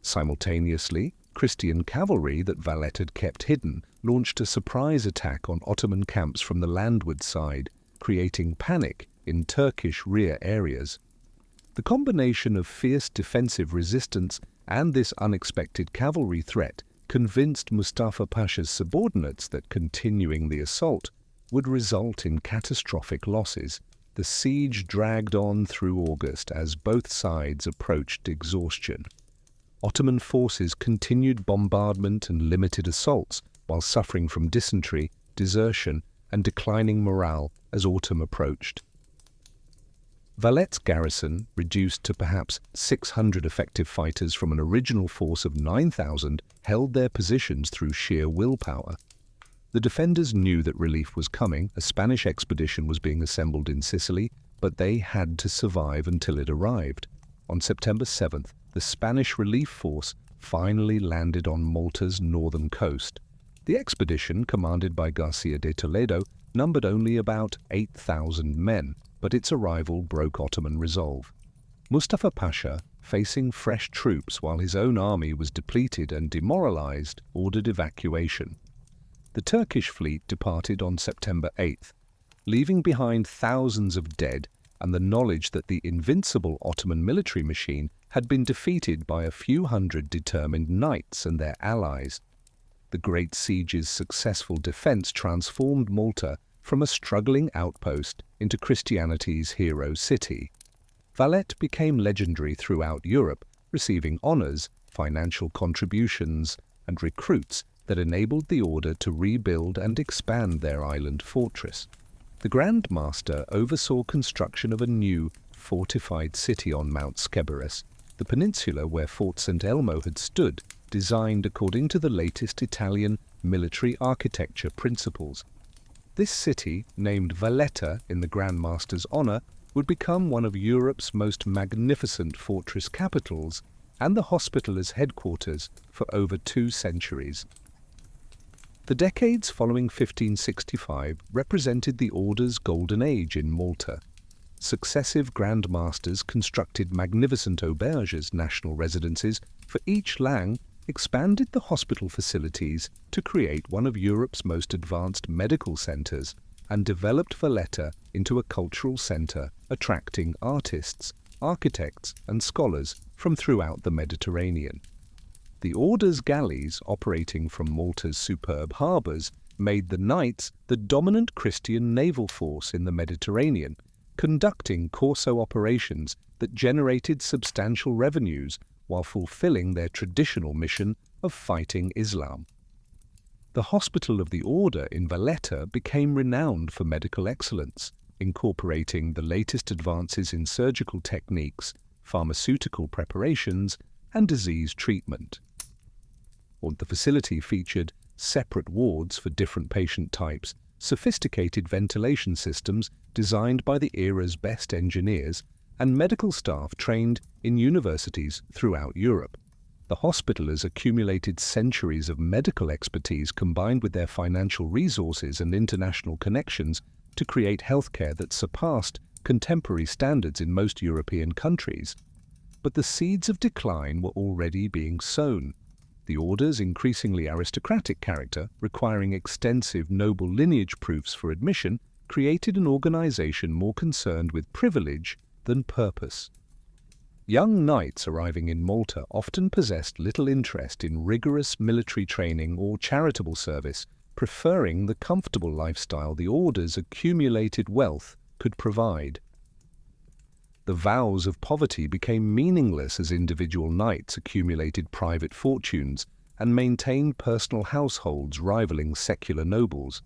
Simultaneously, Christian cavalry that Valet had kept hidden launched a surprise attack on Ottoman camps from the landward side, creating panic in Turkish rear areas. The combination of fierce defensive resistance and this unexpected cavalry threat convinced Mustafa Pasha's subordinates that continuing the assault would result in catastrophic losses. The siege dragged on through August as both sides approached exhaustion. Ottoman forces continued bombardment and limited assaults while suffering from dysentery, desertion, and declining morale as autumn approached. Valet's garrison, reduced to perhaps 600 effective fighters from an original force of 9,000, held their positions through sheer willpower. The defenders knew that relief was coming. A Spanish expedition was being assembled in Sicily, but they had to survive until it arrived. On September 7th, the Spanish relief force finally landed on Malta's northern coast. The expedition, commanded by Garcia de Toledo, numbered only about 8,000 men, but its arrival broke Ottoman resolve. Mustafa Pasha, facing fresh troops while his own army was depleted and demoralized, ordered evacuation. The Turkish fleet departed on September 8th, leaving behind thousands of dead and the knowledge that the invincible Ottoman military machine had been defeated by a few hundred determined knights and their allies. The Great Siege's successful defense transformed Malta from a struggling outpost into Christianity's hero city. Valet became legendary throughout Europe, receiving honors, financial contributions, and recruits that enabled the order to rebuild and expand their island fortress. The Grand Master oversaw construction of a new, fortified city on Mount Sceberras, the peninsula where Fort St. Elmo had stood, designed according to the latest Italian military architecture principles. This city, named Valletta in the Grand Master's honor, would become one of Europe's most magnificent fortress capitals and the Hospitaler's headquarters for over 2 centuries. The decades following 1565 represented the Order's golden age in Malta. Successive Grand Masters constructed magnificent auberges, national residences, for each lang, expanded the hospital facilities to create one of Europe's most advanced medical centres, and developed Valletta into a cultural centre attracting artists, architects and scholars from throughout the Mediterranean. The Order's galleys, operating from Malta's superb harbours, made the Knights the dominant Christian naval force in the Mediterranean, conducting corso operations that generated substantial revenues while fulfilling their traditional mission of fighting Islam. The Hospital of the Order in Valletta became renowned for medical excellence, incorporating the latest advances in surgical techniques, pharmaceutical preparations, and disease treatment. The facility featured separate wards for different patient types, sophisticated ventilation systems designed by the era's best engineers, and medical staff trained in universities throughout Europe. The Hospitalers accumulated centuries of medical expertise combined with their financial resources and international connections to create healthcare that surpassed contemporary standards in most European countries. But the seeds of decline were already being sown. The Order's increasingly aristocratic character, requiring extensive noble lineage proofs for admission, created an organization more concerned with privilege than purpose. Young knights arriving in Malta often possessed little interest in rigorous military training or charitable service, preferring the comfortable lifestyle the Order's accumulated wealth could provide. The vows of poverty became meaningless as individual knights accumulated private fortunes and maintained personal households rivaling secular nobles.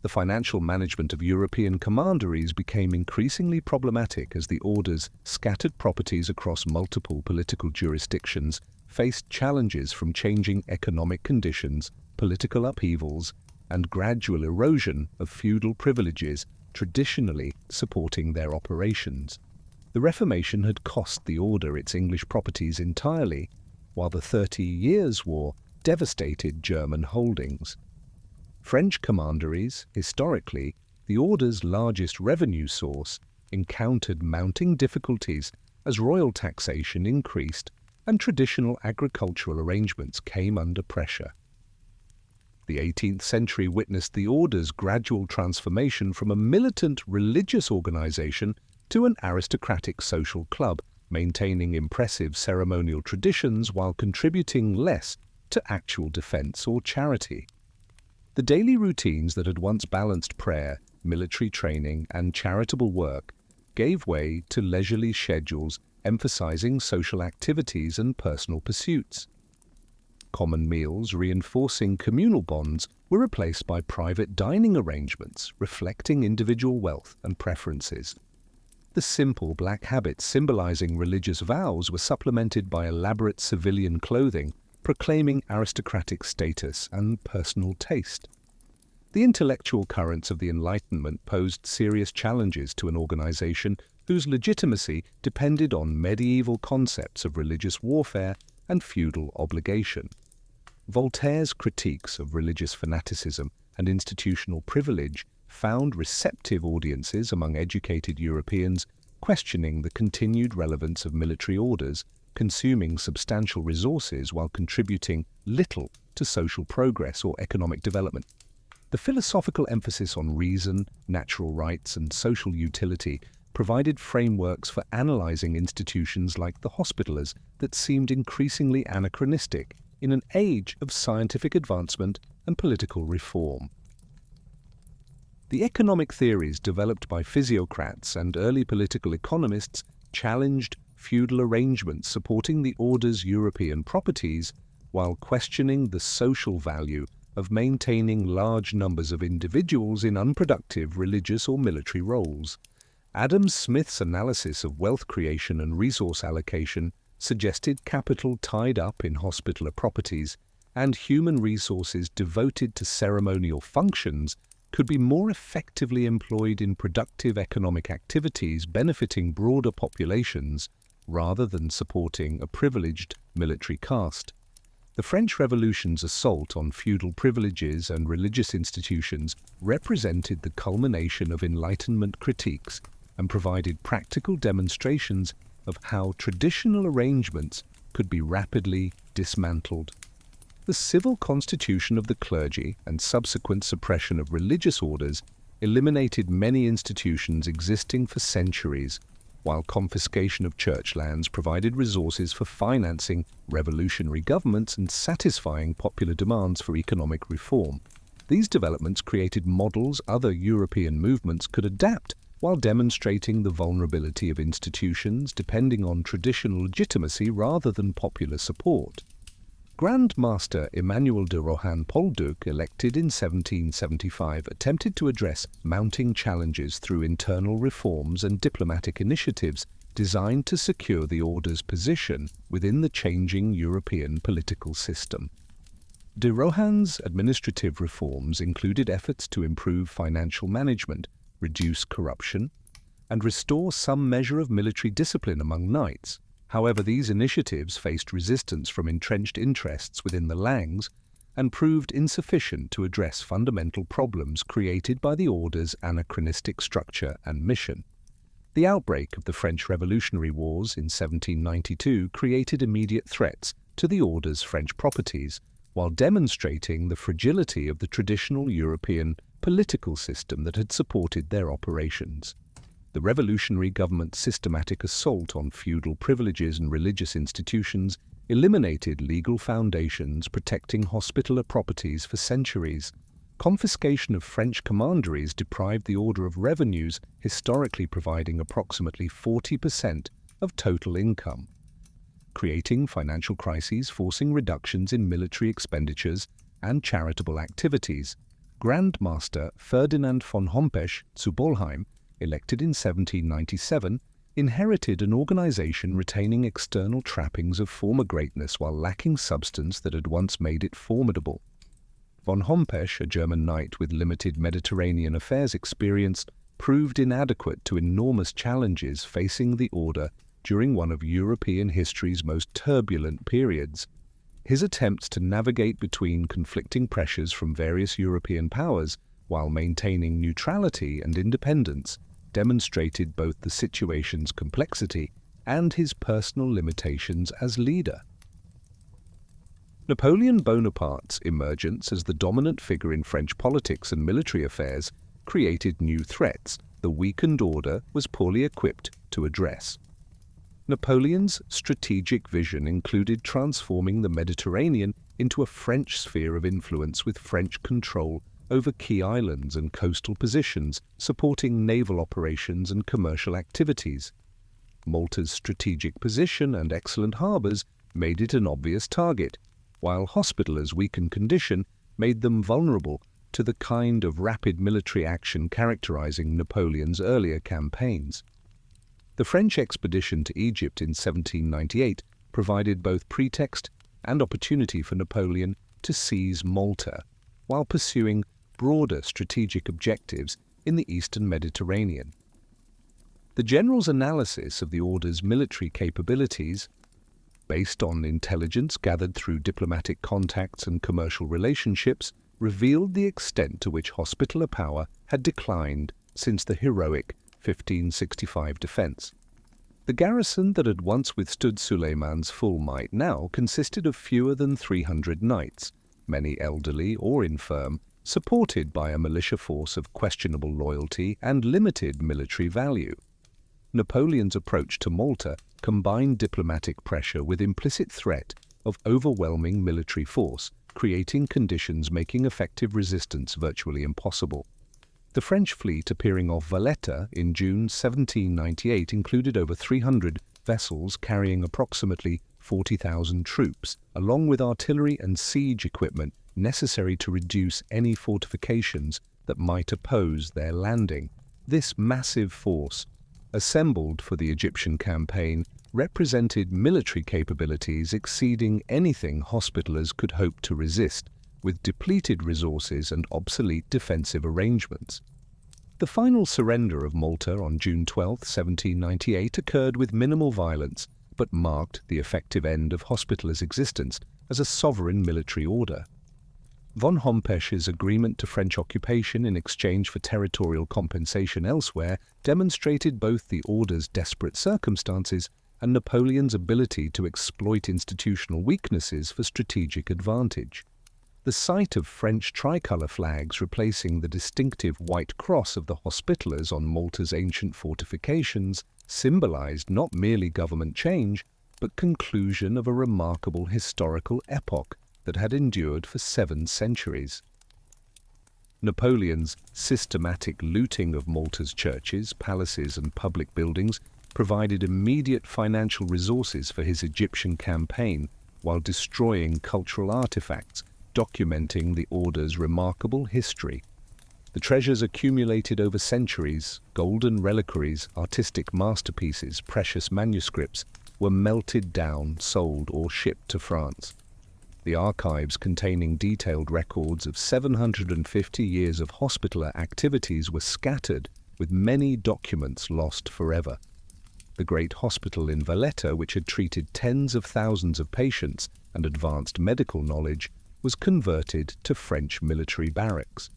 The financial management of European commanderies became increasingly problematic as the Order's scattered properties across multiple political jurisdictions faced challenges from changing economic conditions, political upheavals, and gradual erosion of feudal privileges traditionally supporting their operations. The Reformation had cost the Order its English properties entirely, while the 30 Years' War devastated German holdings. French commanderies, historically the Order's largest revenue source, encountered mounting difficulties as royal taxation increased and traditional agricultural arrangements came under pressure. The 18th century witnessed the Order's gradual transformation from a militant religious organization to an aristocratic social club, maintaining impressive ceremonial traditions while contributing less to actual defense or charity. The daily routines that had once balanced prayer, military training, and charitable work gave way to leisurely schedules emphasizing social activities and personal pursuits. Common meals, reinforcing communal bonds, were replaced by private dining arrangements, reflecting individual wealth and preferences. The simple black habits symbolizing religious vows were supplemented by elaborate civilian clothing, proclaiming aristocratic status and personal taste. The intellectual currents of the Enlightenment posed serious challenges to an organization whose legitimacy depended on medieval concepts of religious warfare and feudal obligation. Voltaire's critiques of religious fanaticism and institutional privilege found receptive audiences among educated Europeans, questioning the continued relevance of military orders, consuming substantial resources while contributing little to social progress or economic development. The philosophical emphasis on reason, natural rights, and social utility provided frameworks for analyzing institutions like the Hospitalers that seemed increasingly anachronistic in an age of scientific advancement and political reform. The economic theories developed by physiocrats and early political economists challenged feudal arrangements supporting the Order's European properties while questioning the social value of maintaining large numbers of individuals in unproductive religious or military roles. Adam Smith's analysis of wealth creation and resource allocation suggested capital tied up in hospitaller properties and human resources devoted to ceremonial functions could be more effectively employed in productive economic activities benefiting broader populations rather than supporting a privileged military caste. The French Revolution's assault on feudal privileges and religious institutions represented the culmination of Enlightenment critiques and provided practical demonstrations of how traditional arrangements could be rapidly dismantled. The civil constitution of the clergy and subsequent suppression of religious orders eliminated many institutions existing for centuries, while confiscation of church lands provided resources for financing revolutionary governments and satisfying popular demands for economic reform. These developments created models other European movements could adapt while demonstrating the vulnerability of institutions depending on traditional legitimacy rather than popular support. Grand Master Emmanuel de Rohan-Polduc, elected in 1775, attempted to address mounting challenges through internal reforms and diplomatic initiatives designed to secure the order's position within the changing European political system. De Rohan's administrative reforms included efforts to improve financial management, reduce corruption, and restore some measure of military discipline among knights. However, these initiatives faced resistance from entrenched interests within the Langs and proved insufficient to address fundamental problems created by the order's anachronistic structure and mission. The outbreak of the French Revolutionary Wars in 1792 created immediate threats to the order's French properties, while demonstrating the fragility of the traditional European political system that had supported their operations. The revolutionary government's systematic assault on feudal privileges and religious institutions eliminated legal foundations protecting hospitaller properties for centuries. Confiscation of French commanderies deprived the order of revenues, historically providing approximately 40% of total income, creating financial crises forcing reductions in military expenditures and charitable activities. Grand Master Ferdinand von Hompesch zu Bolheim, elected in 1797, inherited an organization retaining external trappings of former greatness while lacking substance that had once made it formidable. Von Hompesch, a German knight with limited Mediterranean affairs experience, proved inadequate to enormous challenges facing the order during one of European history's most turbulent periods. His attempts to navigate between conflicting pressures from various European powers while maintaining neutrality and independence demonstrated both the situation's complexity and his personal limitations as leader. Napoleon Bonaparte's emergence as the dominant figure in French politics and military affairs created new threats the weakened order was poorly equipped to address. Napoleon's strategic vision included transforming the Mediterranean into a French sphere of influence with French control over key islands and coastal positions, supporting naval operations and commercial activities. Malta's strategic position and excellent harbours made it an obvious target, while Hospitallers' weakened condition made them vulnerable to the kind of rapid military action characterizing Napoleon's earlier campaigns. The French expedition to Egypt in 1798 provided both pretext and opportunity for Napoleon to seize Malta, while pursuing broader strategic objectives in the eastern Mediterranean. The general's analysis of the order's military capabilities, based on intelligence gathered through diplomatic contacts and commercial relationships, revealed the extent to which Hospitaller power had declined since the heroic 1565 defense. The garrison that had once withstood Suleiman's full might now consisted of fewer than 300 knights, many elderly or infirm, supported by a militia force of questionable loyalty and limited military value. Napoleon's approach to Malta combined diplomatic pressure with implicit threat of overwhelming military force, creating conditions making effective resistance virtually impossible. The French fleet appearing off Valletta in June 1798 included over 300 vessels carrying approximately 40,000 troops, along with artillery and siege equipment necessary to reduce any fortifications that might oppose their landing. This massive force assembled for the Egyptian campaign, represented military capabilities exceeding anything Hospitallers could hope to resist, with depleted resources and obsolete defensive arrangements. The final surrender of Malta on June 12, 1798 occurred with minimal violence, but marked the effective end of Hospitallers' existence as a sovereign military order. Von Hompesch's agreement to French occupation in exchange for territorial compensation elsewhere demonstrated both the order's desperate circumstances and Napoleon's ability to exploit institutional weaknesses for strategic advantage. The sight of French tricolour flags replacing the distinctive white cross of the Hospitallers on Malta's ancient fortifications symbolized not merely government change, but conclusion of a remarkable historical epoch that had endured for 7 centuries. Napoleon's systematic looting of Malta's churches, palaces and public buildings provided immediate financial resources for his Egyptian campaign, while destroying cultural artifacts, documenting the order's remarkable history. The treasures accumulated over centuries, golden reliquaries, artistic masterpieces, precious manuscripts, were melted down, sold or shipped to France. The archives containing detailed records of 750 years of Hospitaller activities were scattered, with many documents lost forever. The great hospital in Valletta, which had treated tens of thousands of patients and advanced medical knowledge, was converted to French military barracks.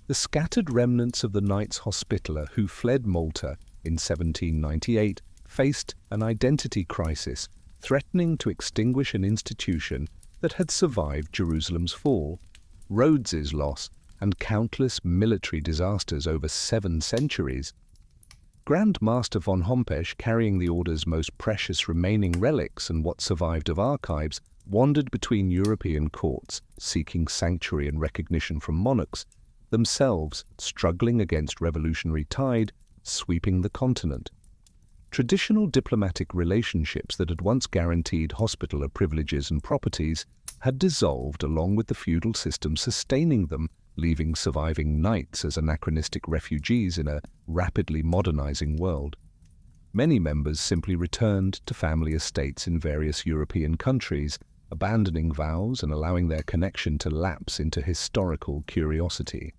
The scattered remnants of the Knights Hospitaller who fled Malta in 1798 faced an identity crisis, threatening to extinguish an institution that had survived Jerusalem's fall, Rhodes's loss, and countless military disasters over 7 centuries. Grand Master von Hompesch, carrying the order's most precious remaining relics and what survived of archives, wandered between European courts, seeking sanctuary and recognition from monarchs, themselves struggling against revolutionary tide sweeping the continent. Traditional diplomatic relationships that had once guaranteed Hospitaller privileges and properties had dissolved along with the feudal system sustaining them, leaving surviving knights as anachronistic refugees in a rapidly modernizing world. Many members simply returned to family estates in various European countries, abandoning vows and allowing their connection to lapse into historical curiosity.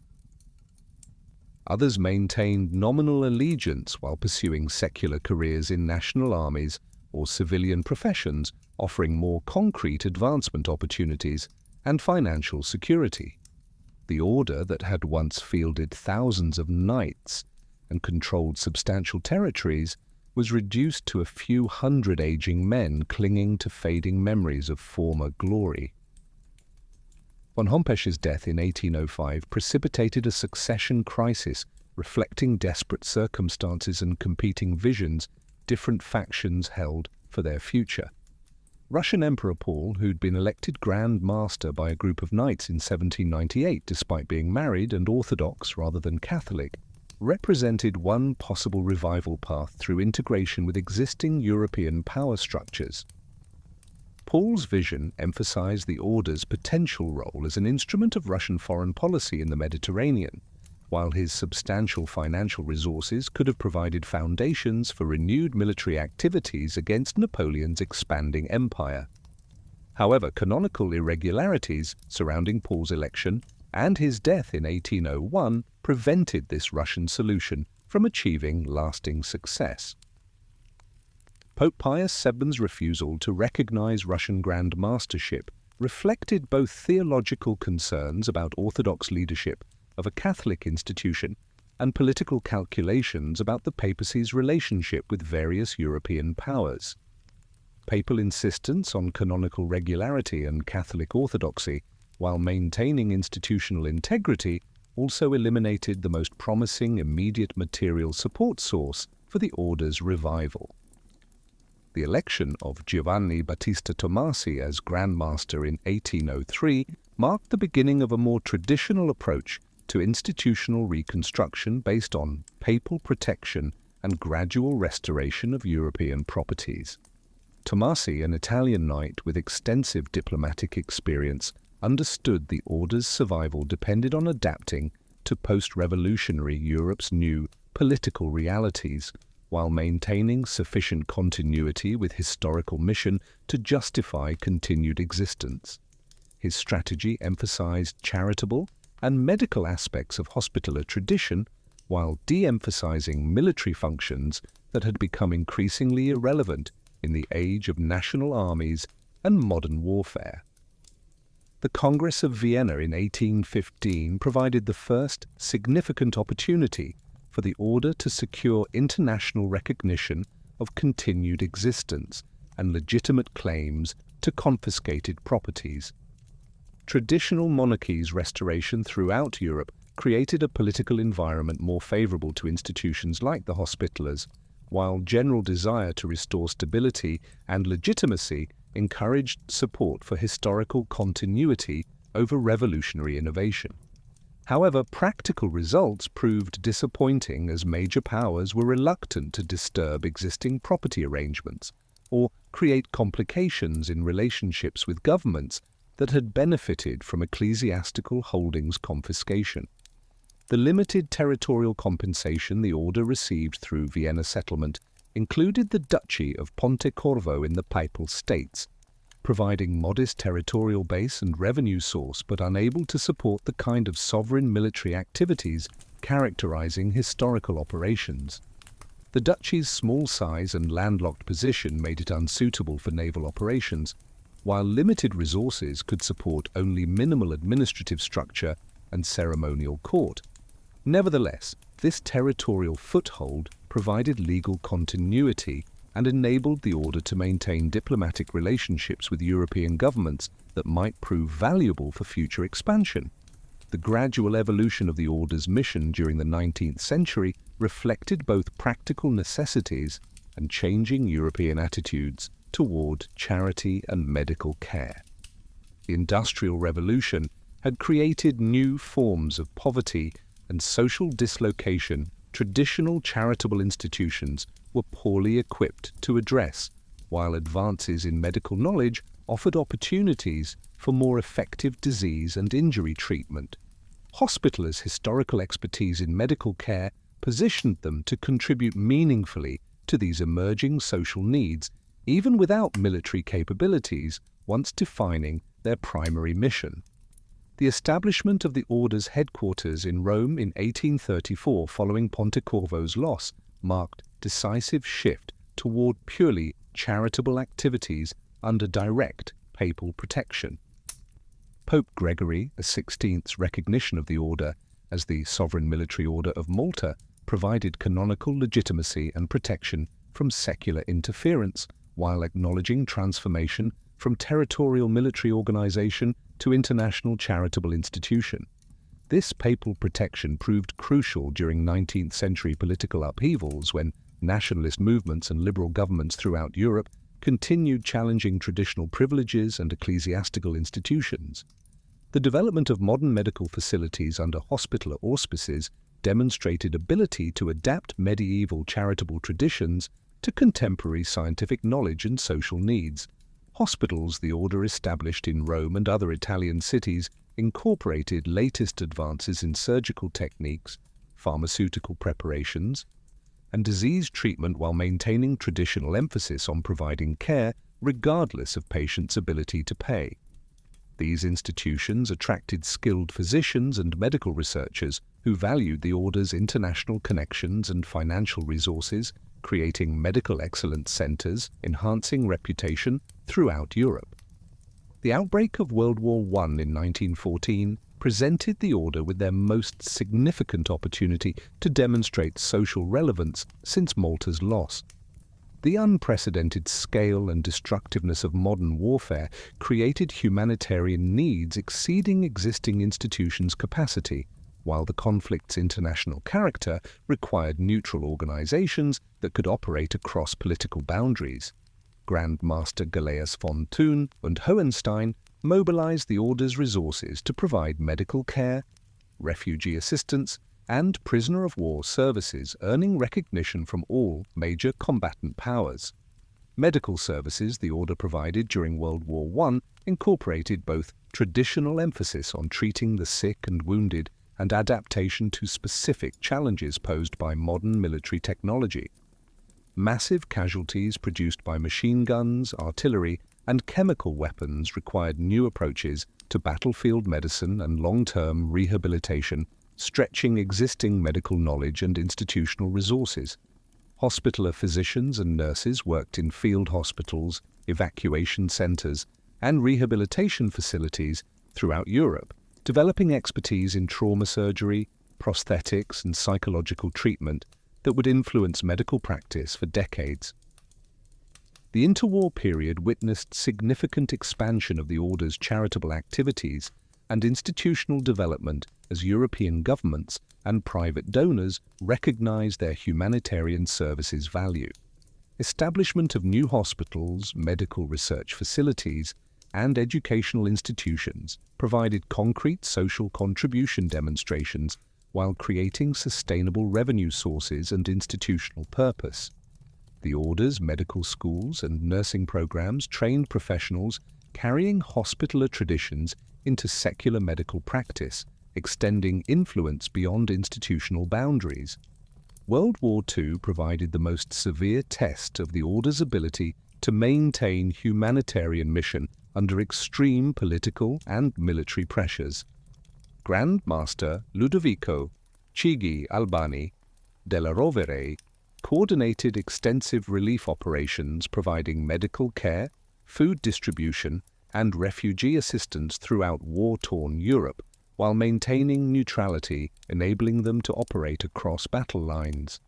Others maintained nominal allegiance while pursuing secular careers in national armies or civilian professions, offering more concrete advancement opportunities and financial security. The order that had once fielded thousands of knights and controlled substantial territories was reduced to a few hundred aging men clinging to fading memories of former glory. Von Hompesch's death in 1805 precipitated a succession crisis reflecting desperate circumstances and competing visions different factions held for their future. Russian Emperor Paul, who'd been elected Grand Master by a group of knights in 1798 despite being married and Orthodox rather than Catholic, represented one possible revival path through integration with existing European power structures. Paul's vision emphasized the order's potential role as an instrument of Russian foreign policy in the Mediterranean, while his substantial financial resources could have provided foundations for renewed military activities against Napoleon's expanding empire. However, canonical irregularities surrounding Paul's election and his death in 1801 prevented this Russian solution from achieving lasting success. Pope Pius VII's refusal to recognize Russian Grand Mastership reflected both theological concerns about Orthodox leadership of a Catholic institution and political calculations about the papacy's relationship with various European powers. Papal insistence on canonical regularity and Catholic orthodoxy, while maintaining institutional integrity, also eliminated the most promising immediate material support source for the order's revival. The election of Giovanni Battista Tomasi as Grand Master in 1803 marked the beginning of a more traditional approach to institutional reconstruction based on papal protection and gradual restoration of European properties. Tomasi, an Italian knight with extensive diplomatic experience, understood the order's survival depended on adapting to post-revolutionary Europe's new political realities, while maintaining sufficient continuity with historical mission to justify continued existence. His strategy emphasized charitable and medical aspects of hospitaller tradition, while de-emphasizing military functions that had become increasingly irrelevant in the age of national armies and modern warfare. The Congress of Vienna in 1815 provided the first significant opportunity for the order to secure international recognition of continued existence and legitimate claims to confiscated properties. Traditional monarchies' restoration throughout Europe created a political environment more favorable to institutions like the Hospitallers, while general desire to restore stability and legitimacy encouraged support for historical continuity over revolutionary innovation. However, practical results proved disappointing as major powers were reluctant to disturb existing property arrangements or create complications in relationships with governments that had benefited from ecclesiastical holdings confiscation. The limited territorial compensation the order received through Vienna settlement included the Duchy of Pontecorvo in the Papal States, providing modest territorial base and revenue source but unable to support the kind of sovereign military activities characterizing historical operations. The duchy's small size and landlocked position made it unsuitable for naval operations, while limited resources could support only minimal administrative structure and ceremonial court. Nevertheless, this territorial foothold provided legal continuity and enabled the order to maintain diplomatic relationships with European governments that might prove valuable for future expansion. The gradual evolution of the order's mission during the 19th century reflected both practical necessities and changing European attitudes toward charity and medical care. The Industrial Revolution had created new forms of poverty and social dislocation traditional charitable institutions were poorly equipped to address, while advances in medical knowledge offered opportunities for more effective disease and injury treatment. Hospitallers' historical expertise in medical care positioned them to contribute meaningfully to these emerging social needs, even without military capabilities, once defining their primary mission. The establishment of the Order's headquarters in Rome in 1834 following Pontecorvo's loss marked a decisive shift toward purely charitable activities under direct papal protection. Pope Gregory XVI's recognition of the Order as the sovereign military order of Malta provided canonical legitimacy and protection from secular interference, while acknowledging transformation from territorial military organization to international charitable institution. This papal protection proved crucial during 19th century political upheavals when nationalist movements and liberal governments throughout Europe continued challenging traditional privileges and ecclesiastical institutions. The development of modern medical facilities under hospitaller auspices demonstrated ability to adapt medieval charitable traditions to contemporary scientific knowledge and social needs. Hospitals the Order established in Rome and other Italian cities incorporated latest advances in surgical techniques, pharmaceutical preparations, and disease treatment while maintaining traditional emphasis on providing care regardless of patients' ability to pay. These institutions attracted skilled physicians and medical researchers who valued the Order's international connections and financial resources, creating medical excellence centers, enhancing reputation throughout Europe. The outbreak of World War I in 1914 presented the Order with their most significant opportunity to demonstrate social relevance since Malta's loss. The unprecedented scale and destructiveness of modern warfare created humanitarian needs exceeding existing institutions' capacity, while the conflict's international character required neutral organizations that could operate across political boundaries. Grand Master Galeas von Thun and Hohenstein mobilized the Order's resources to provide medical care, refugee assistance, and prisoner of war services, earning recognition from all major combatant powers. Medical services the Order provided during World War I incorporated both traditional emphasis on treating the sick and wounded and adaptation to specific challenges posed by modern military technology. Massive casualties produced by machine guns, artillery, and chemical weapons required new approaches to battlefield medicine and long-term rehabilitation, stretching existing medical knowledge and institutional resources. Hospitaller physicians and nurses worked in field hospitals, evacuation centers, and rehabilitation facilities throughout Europe, developing expertise in trauma surgery, prosthetics, and psychological treatment that would influence medical practice for decades. The interwar period witnessed significant expansion of the Order's charitable activities and institutional development as European governments and private donors recognized their humanitarian services' value. Establishment of new hospitals, medical research facilities, and educational institutions provided concrete social contribution demonstrations while creating sustainable revenue sources and institutional purpose. The Order's medical schools and nursing programs trained professionals carrying hospitaller traditions into secular medical practice, extending influence beyond institutional boundaries. World War II provided the most severe test of the Order's ability to maintain humanitarian mission under extreme political and military pressures. Grand Master Ludovico Chigi Albani della Rovere coordinated extensive relief operations providing medical care, food distribution, and refugee assistance throughout war-torn Europe, while maintaining neutrality, enabling them to operate across battle lines.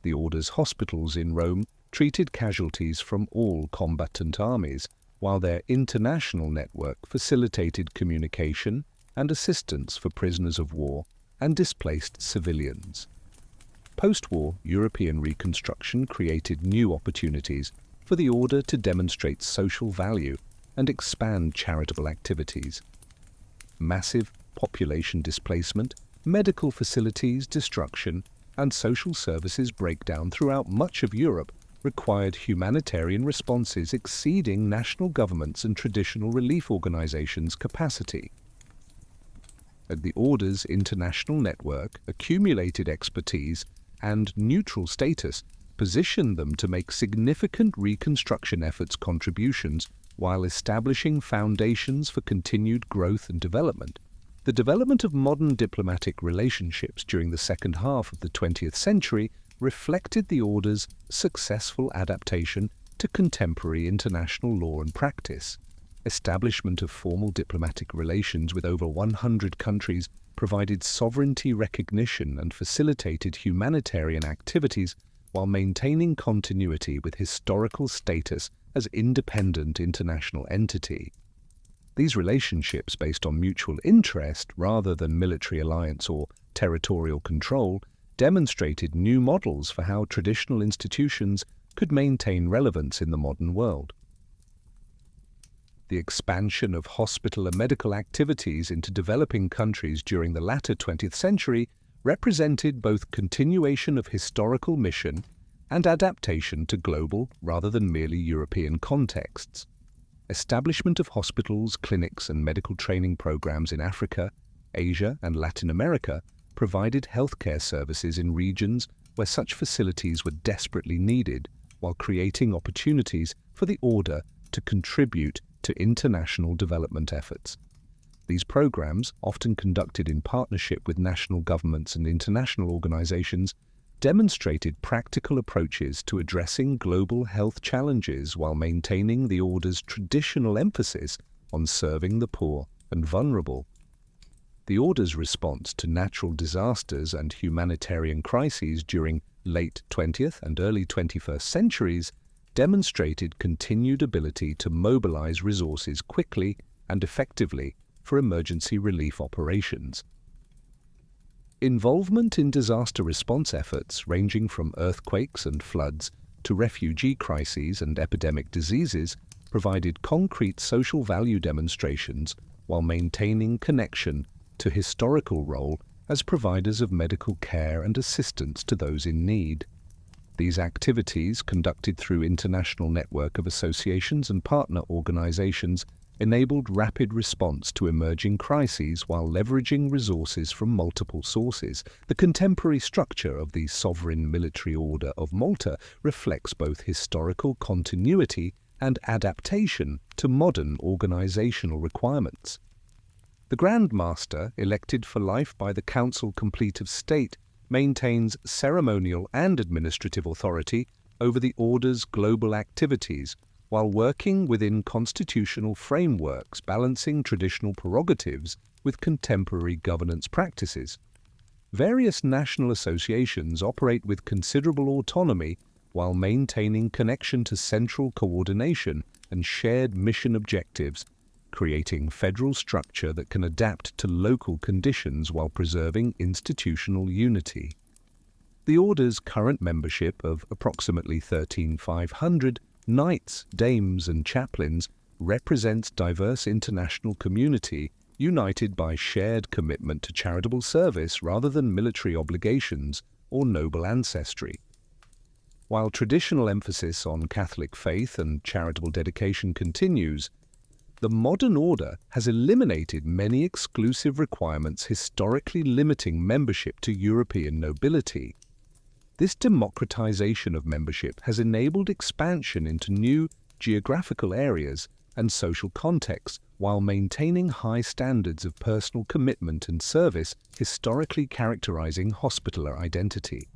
The Order's hospitals in Rome treated casualties from all combatant armies, while their international network facilitated communication and assistance for prisoners of war and displaced civilians. Post-war European reconstruction created new opportunities for the Order to demonstrate social value and expand charitable activities. Massive population displacement, medical facilities destruction, and social services breakdown throughout much of Europe required humanitarian responses exceeding national governments and traditional relief organizations' capacity. The Order's international network, accumulated expertise, and neutral status positioned them to make significant reconstruction efforts contributions while establishing foundations for continued growth and development. The development of modern diplomatic relationships during the second half of the 20th century reflected the Order's successful adaptation to contemporary international law and practice. Establishment of formal diplomatic relations with over 100 countries provided sovereignty recognition and facilitated humanitarian activities while maintaining continuity with historical status as independent international entity. These relationships, based on mutual interest rather than military alliance or territorial control, demonstrated new models for how traditional institutions could maintain relevance in the modern world. The expansion of hospital and medical activities into developing countries during the latter 20th century represented both continuation of historical mission and adaptation to global rather than merely European contexts. Establishment of hospitals, clinics, and medical training programs in Africa, Asia, and Latin America provided healthcare services in regions where such facilities were desperately needed, while creating opportunities for the Order to contribute to international development efforts. These programs, often conducted in partnership with national governments and international organizations, demonstrated practical approaches to addressing global health challenges while maintaining the Order's traditional emphasis on serving the poor and vulnerable. The Order's response to natural disasters and humanitarian crises during late 20th and early 21st centuries demonstrated continued ability to mobilize resources quickly and effectively for emergency relief operations. Involvement in disaster response efforts, ranging from earthquakes and floods to refugee crises and epidemic diseases, provided concrete social value demonstrations while maintaining connection to historical role as providers of medical care and assistance to those in need. These activities, conducted through international network of associations and partner organizations, enabled rapid response to emerging crises while leveraging resources from multiple sources. The contemporary structure of the Sovereign Military Order of Malta reflects both historical continuity and adaptation to modern organizational requirements. The Grand Master, elected for life by the Council Complete of State, maintains ceremonial and administrative authority over the Order's global activities, while working within constitutional frameworks balancing traditional prerogatives with contemporary governance practices. Various national associations operate with considerable autonomy while maintaining connection to central coordination and shared mission objectives, creating federal structure that can adapt to local conditions while preserving institutional unity. The Order's current membership of approximately 13,500 knights, dames and chaplains represents diverse international community united by shared commitment to charitable service rather than military obligations or noble ancestry. While traditional emphasis on Catholic faith and charitable dedication continues, the modern order has eliminated many exclusive requirements historically limiting membership to European nobility. This democratization of membership has enabled expansion into new geographical areas and social contexts while maintaining high standards of personal commitment and service historically characterizing Hospitaller identity.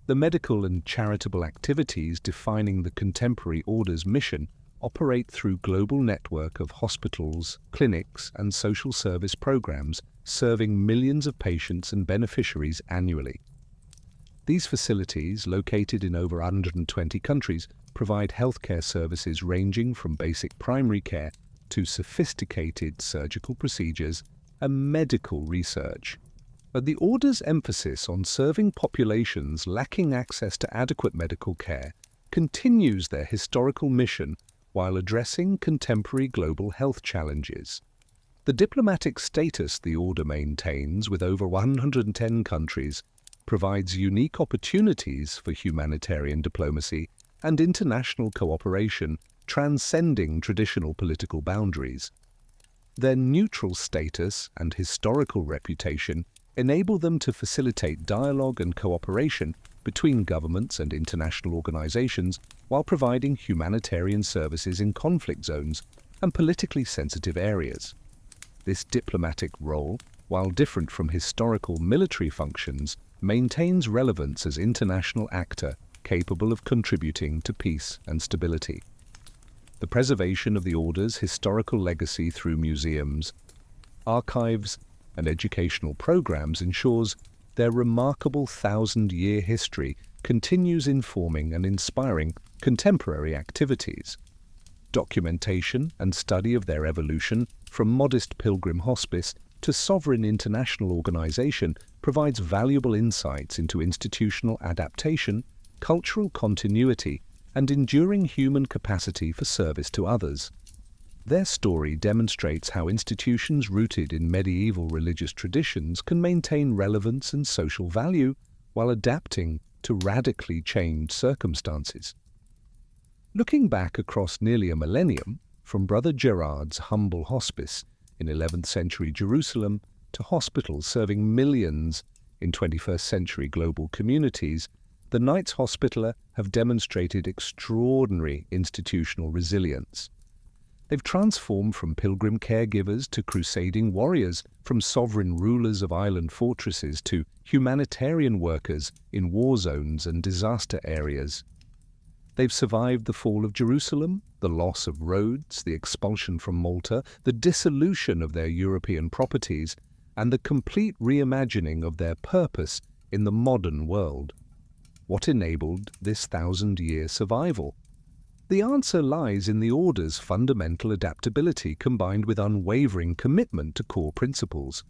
The medical and charitable activities defining the contemporary order's mission operate through global network of hospitals, clinics, and social service programs serving millions of patients and beneficiaries annually. These facilities, located in over 120 countries, provide healthcare services ranging from basic primary care to sophisticated surgical procedures and medical research. But the Order's emphasis on serving populations lacking access to adequate medical care continues their historical mission while addressing contemporary global health challenges. The diplomatic status the Order maintains with over 110 countries provides unique opportunities for humanitarian diplomacy and international cooperation transcending traditional political boundaries. Their neutral status and historical reputation enable them to facilitate dialogue and cooperation between governments and international organizations while providing humanitarian services in conflict zones and politically sensitive areas. This diplomatic role, while different from historical military functions, maintains relevance as international actor capable of contributing to peace and stability. The preservation of the Order's historical legacy through museums, archives, and educational programs ensures their remarkable 1,000-year history continues informing and inspiring contemporary activities. Documentation and study of their evolution from modest pilgrim hospice to sovereign international organization provides valuable insights into institutional adaptation, cultural continuity, and enduring human capacity for service to others. Their story demonstrates how institutions rooted in medieval religious traditions can maintain relevance and social value while adapting to radically changed circumstances. Looking back across nearly a millennium, from Brother Gerard's humble hospice in 11th century Jerusalem to hospitals serving millions in 21st century global communities, the Knights Hospitaller have demonstrated extraordinary institutional resilience. They've transformed from pilgrim caregivers to crusading warriors, from sovereign rulers of island fortresses to humanitarian workers in war zones and disaster areas. They've survived the fall of Jerusalem, the loss of Rhodes, the expulsion from Malta, the dissolution of their European properties, and the complete reimagining of their purpose in the modern world. What enabled this 1,000-year survival? The answer lies in the Order's fundamental adaptability combined with unwavering commitment to core principles.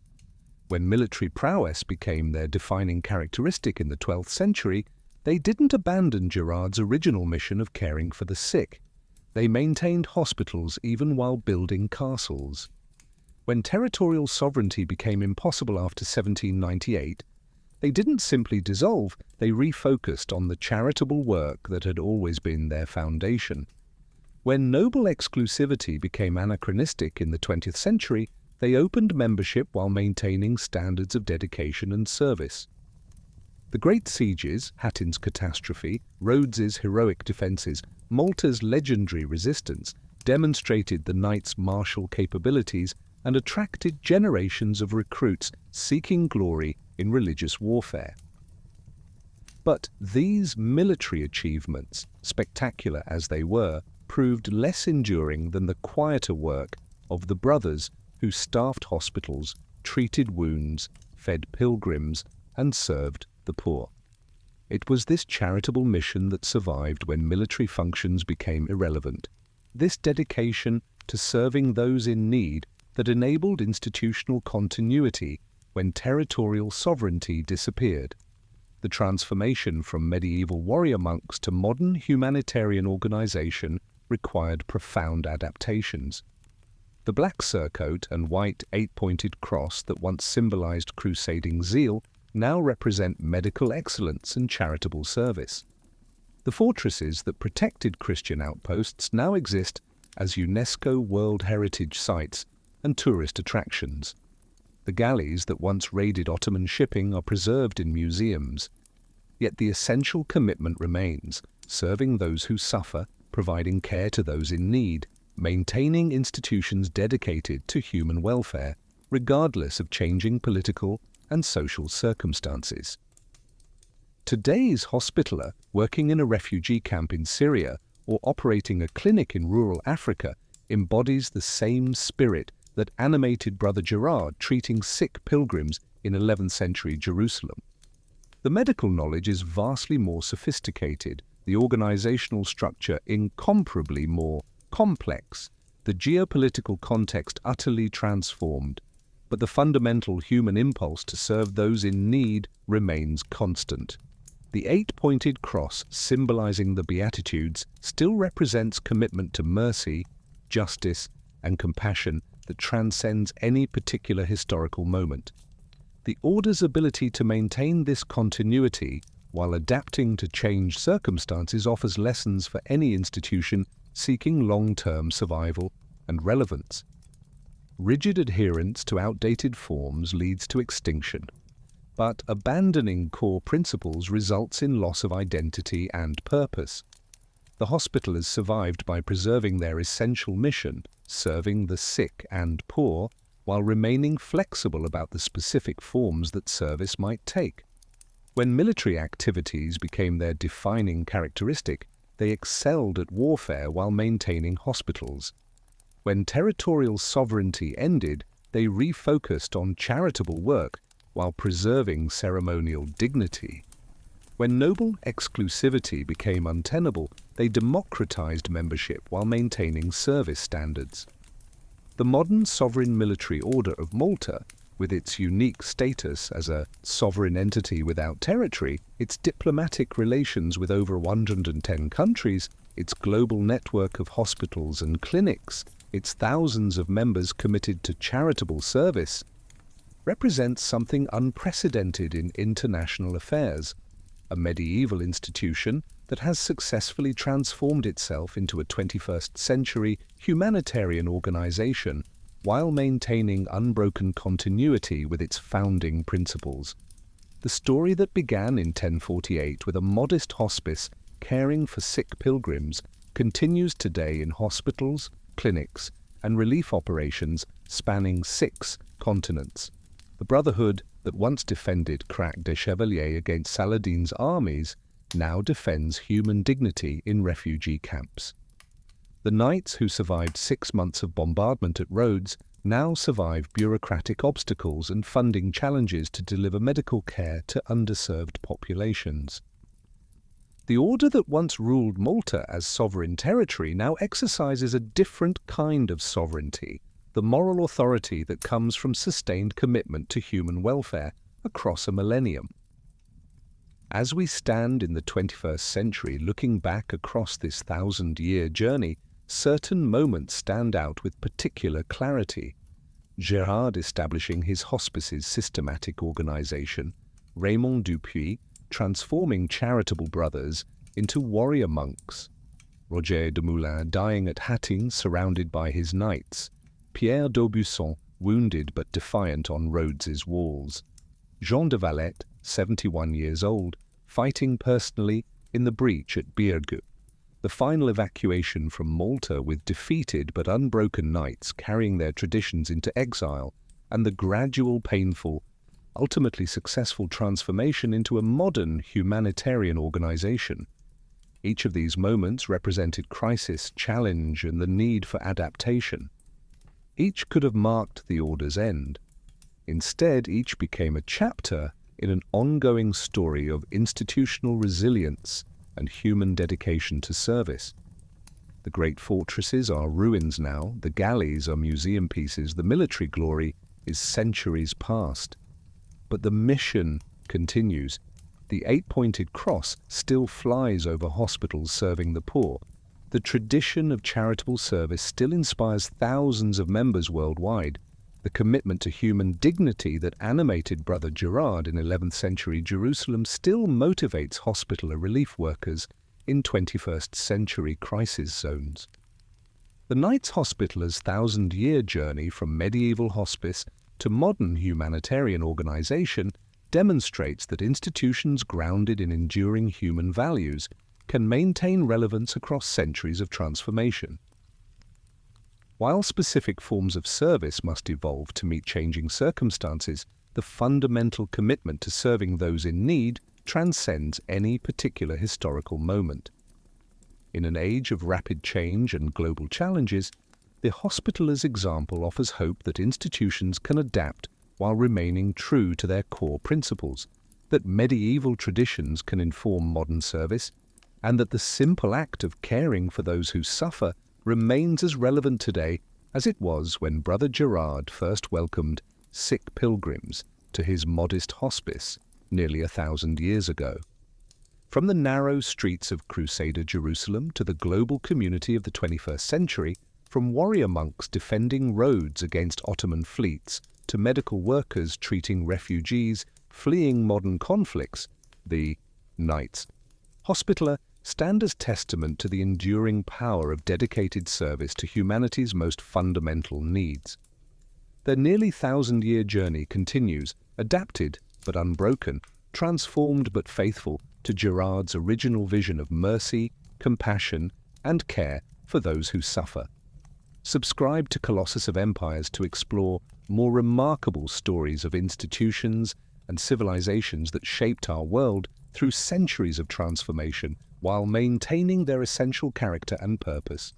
When military prowess became their defining characteristic in the 12th century, they didn't abandon Gerard's original mission of caring for the sick. They maintained hospitals even while building castles. When territorial sovereignty became impossible after 1798, they didn't simply dissolve, they refocused on the charitable work that had always been their foundation. When noble exclusivity became anachronistic in the 20th century, they opened membership while maintaining standards of dedication and service. The great sieges, Hattin's catastrophe, Rhodes's heroic defences, Malta's legendary resistance, demonstrated the knights' martial capabilities and attracted generations of recruits seeking glory in religious warfare. But these military achievements, spectacular as they were, proved less enduring than the quieter work of the brothers who staffed hospitals, treated wounds, fed pilgrims, and served the poor. It was this charitable mission that survived when military functions became irrelevant. This dedication to serving those in need that enabled institutional continuity when territorial sovereignty disappeared. The transformation from medieval warrior monks to modern humanitarian organization required profound adaptations. The black surcoat and white eight-pointed cross that once symbolized crusading zeal now represent medical excellence and charitable service. The fortresses that protected Christian outposts now exist as UNESCO World Heritage Sites and tourist attractions. The galleys that once raided Ottoman shipping are preserved in museums. Yet the essential commitment remains, serving those who suffer, providing care to those in need, maintaining institutions dedicated to human welfare, regardless of changing political and social circumstances. Today's hospitaller, working in a refugee camp in Syria or operating a clinic in rural Africa, embodies the same spirit that animated Brother Gerard treating sick pilgrims in 11th century Jerusalem. The medical knowledge is vastly more sophisticated, the organizational structure incomparably more complex, the geopolitical context utterly transformed, but the fundamental human impulse to serve those in need remains constant. The eight-pointed cross symbolizing the Beatitudes still represents commitment to mercy, justice, and compassion that transcends any particular historical moment. The Order's ability to maintain this continuity while adapting to changed circumstances offers lessons for any institution seeking long-term survival and relevance. Rigid adherence to outdated forms leads to extinction, but abandoning core principles results in loss of identity and purpose. The Hospitallers survived by preserving their essential mission, serving the sick and poor, while remaining flexible about the specific forms that service might take. When military activities became their defining characteristic, they excelled at warfare while maintaining hospitals. When territorial sovereignty ended, they refocused on charitable work while preserving ceremonial dignity. When noble exclusivity became untenable, they democratized membership while maintaining service standards. The modern sovereign military order of Malta, with its unique status as a sovereign entity without territory, its diplomatic relations with over 110 countries, its global network of hospitals and clinics, its thousands of members committed to charitable service, represents something unprecedented in international affairs, a medieval institution that has successfully transformed itself into a 21st century humanitarian organization while maintaining unbroken continuity with its founding principles. The story that began in 1048 with a modest hospice caring for sick pilgrims continues today in hospitals, clinics, and relief operations spanning 6 continents. The brotherhood that once defended Crac de Chevalier against Saladin's armies now defends human dignity in refugee camps. The knights who survived 6 months of bombardment at Rhodes now survive bureaucratic obstacles and funding challenges to deliver medical care to underserved populations. The order that once ruled Malta as sovereign territory now exercises a different kind of sovereignty, the moral authority that comes from sustained commitment to human welfare across a millennium. As we stand in the 21st century looking back across this 1,000-year journey, certain moments stand out with particular clarity. Gerard establishing his hospice's systematic organization, Raymond Dupuy transforming charitable brothers into warrior monks, Roger de Moulins dying at Hattin surrounded by his knights, Pierre d'Aubusson wounded but defiant on Rhodes's walls, Jean de Valette, 71 years old, fighting personally in the breach at Birgu, the final evacuation from Malta with defeated but unbroken knights carrying their traditions into exile, and the gradual, painful, ultimately successful transformation into a modern humanitarian organization. Each of these moments represented crisis, challenge, and the need for adaptation. Each could have marked the order's end. Instead, each became a chapter in an ongoing story of institutional resilience and human dedication to service. The great fortresses are ruins now, the galleys are museum pieces, the military glory is centuries past. But the mission continues. The 8-pointed cross still flies over hospitals serving the poor. The tradition of charitable service still inspires thousands of members worldwide. The commitment to human dignity that animated Brother Gerard in 11th century Jerusalem still motivates hospitaller relief workers in 21st century crisis zones. The Knights Hospitallers' 1,000-year journey from medieval hospice to modern humanitarian organization demonstrates that institutions grounded in enduring human values can maintain relevance across centuries of transformation. While specific forms of service must evolve to meet changing circumstances, the fundamental commitment to serving those in need transcends any particular historical moment. In an age of rapid change and global challenges, the Hospitaller's example offers hope that institutions can adapt while remaining true to their core principles, that medieval traditions can inform modern service, and that the simple act of caring for those who suffer remains as relevant today as it was when Brother Gerard first welcomed sick pilgrims to his modest hospice nearly 1,000 years ago. From the narrow streets of Crusader Jerusalem to the global community of the 21st century, from warrior monks defending Rhodes against Ottoman fleets to medical workers treating refugees fleeing modern conflicts, the Knights Hospitaller stand as testament to the enduring power of dedicated service to humanity's most fundamental needs. Their nearly 1,000-year journey continues, adapted but unbroken, transformed but faithful to Gerard's original vision of mercy, compassion, and care for those who suffer. Subscribe to Colossus of Empires to explore more remarkable stories of institutions and civilizations that shaped our world through centuries of transformation while maintaining their essential character and purpose.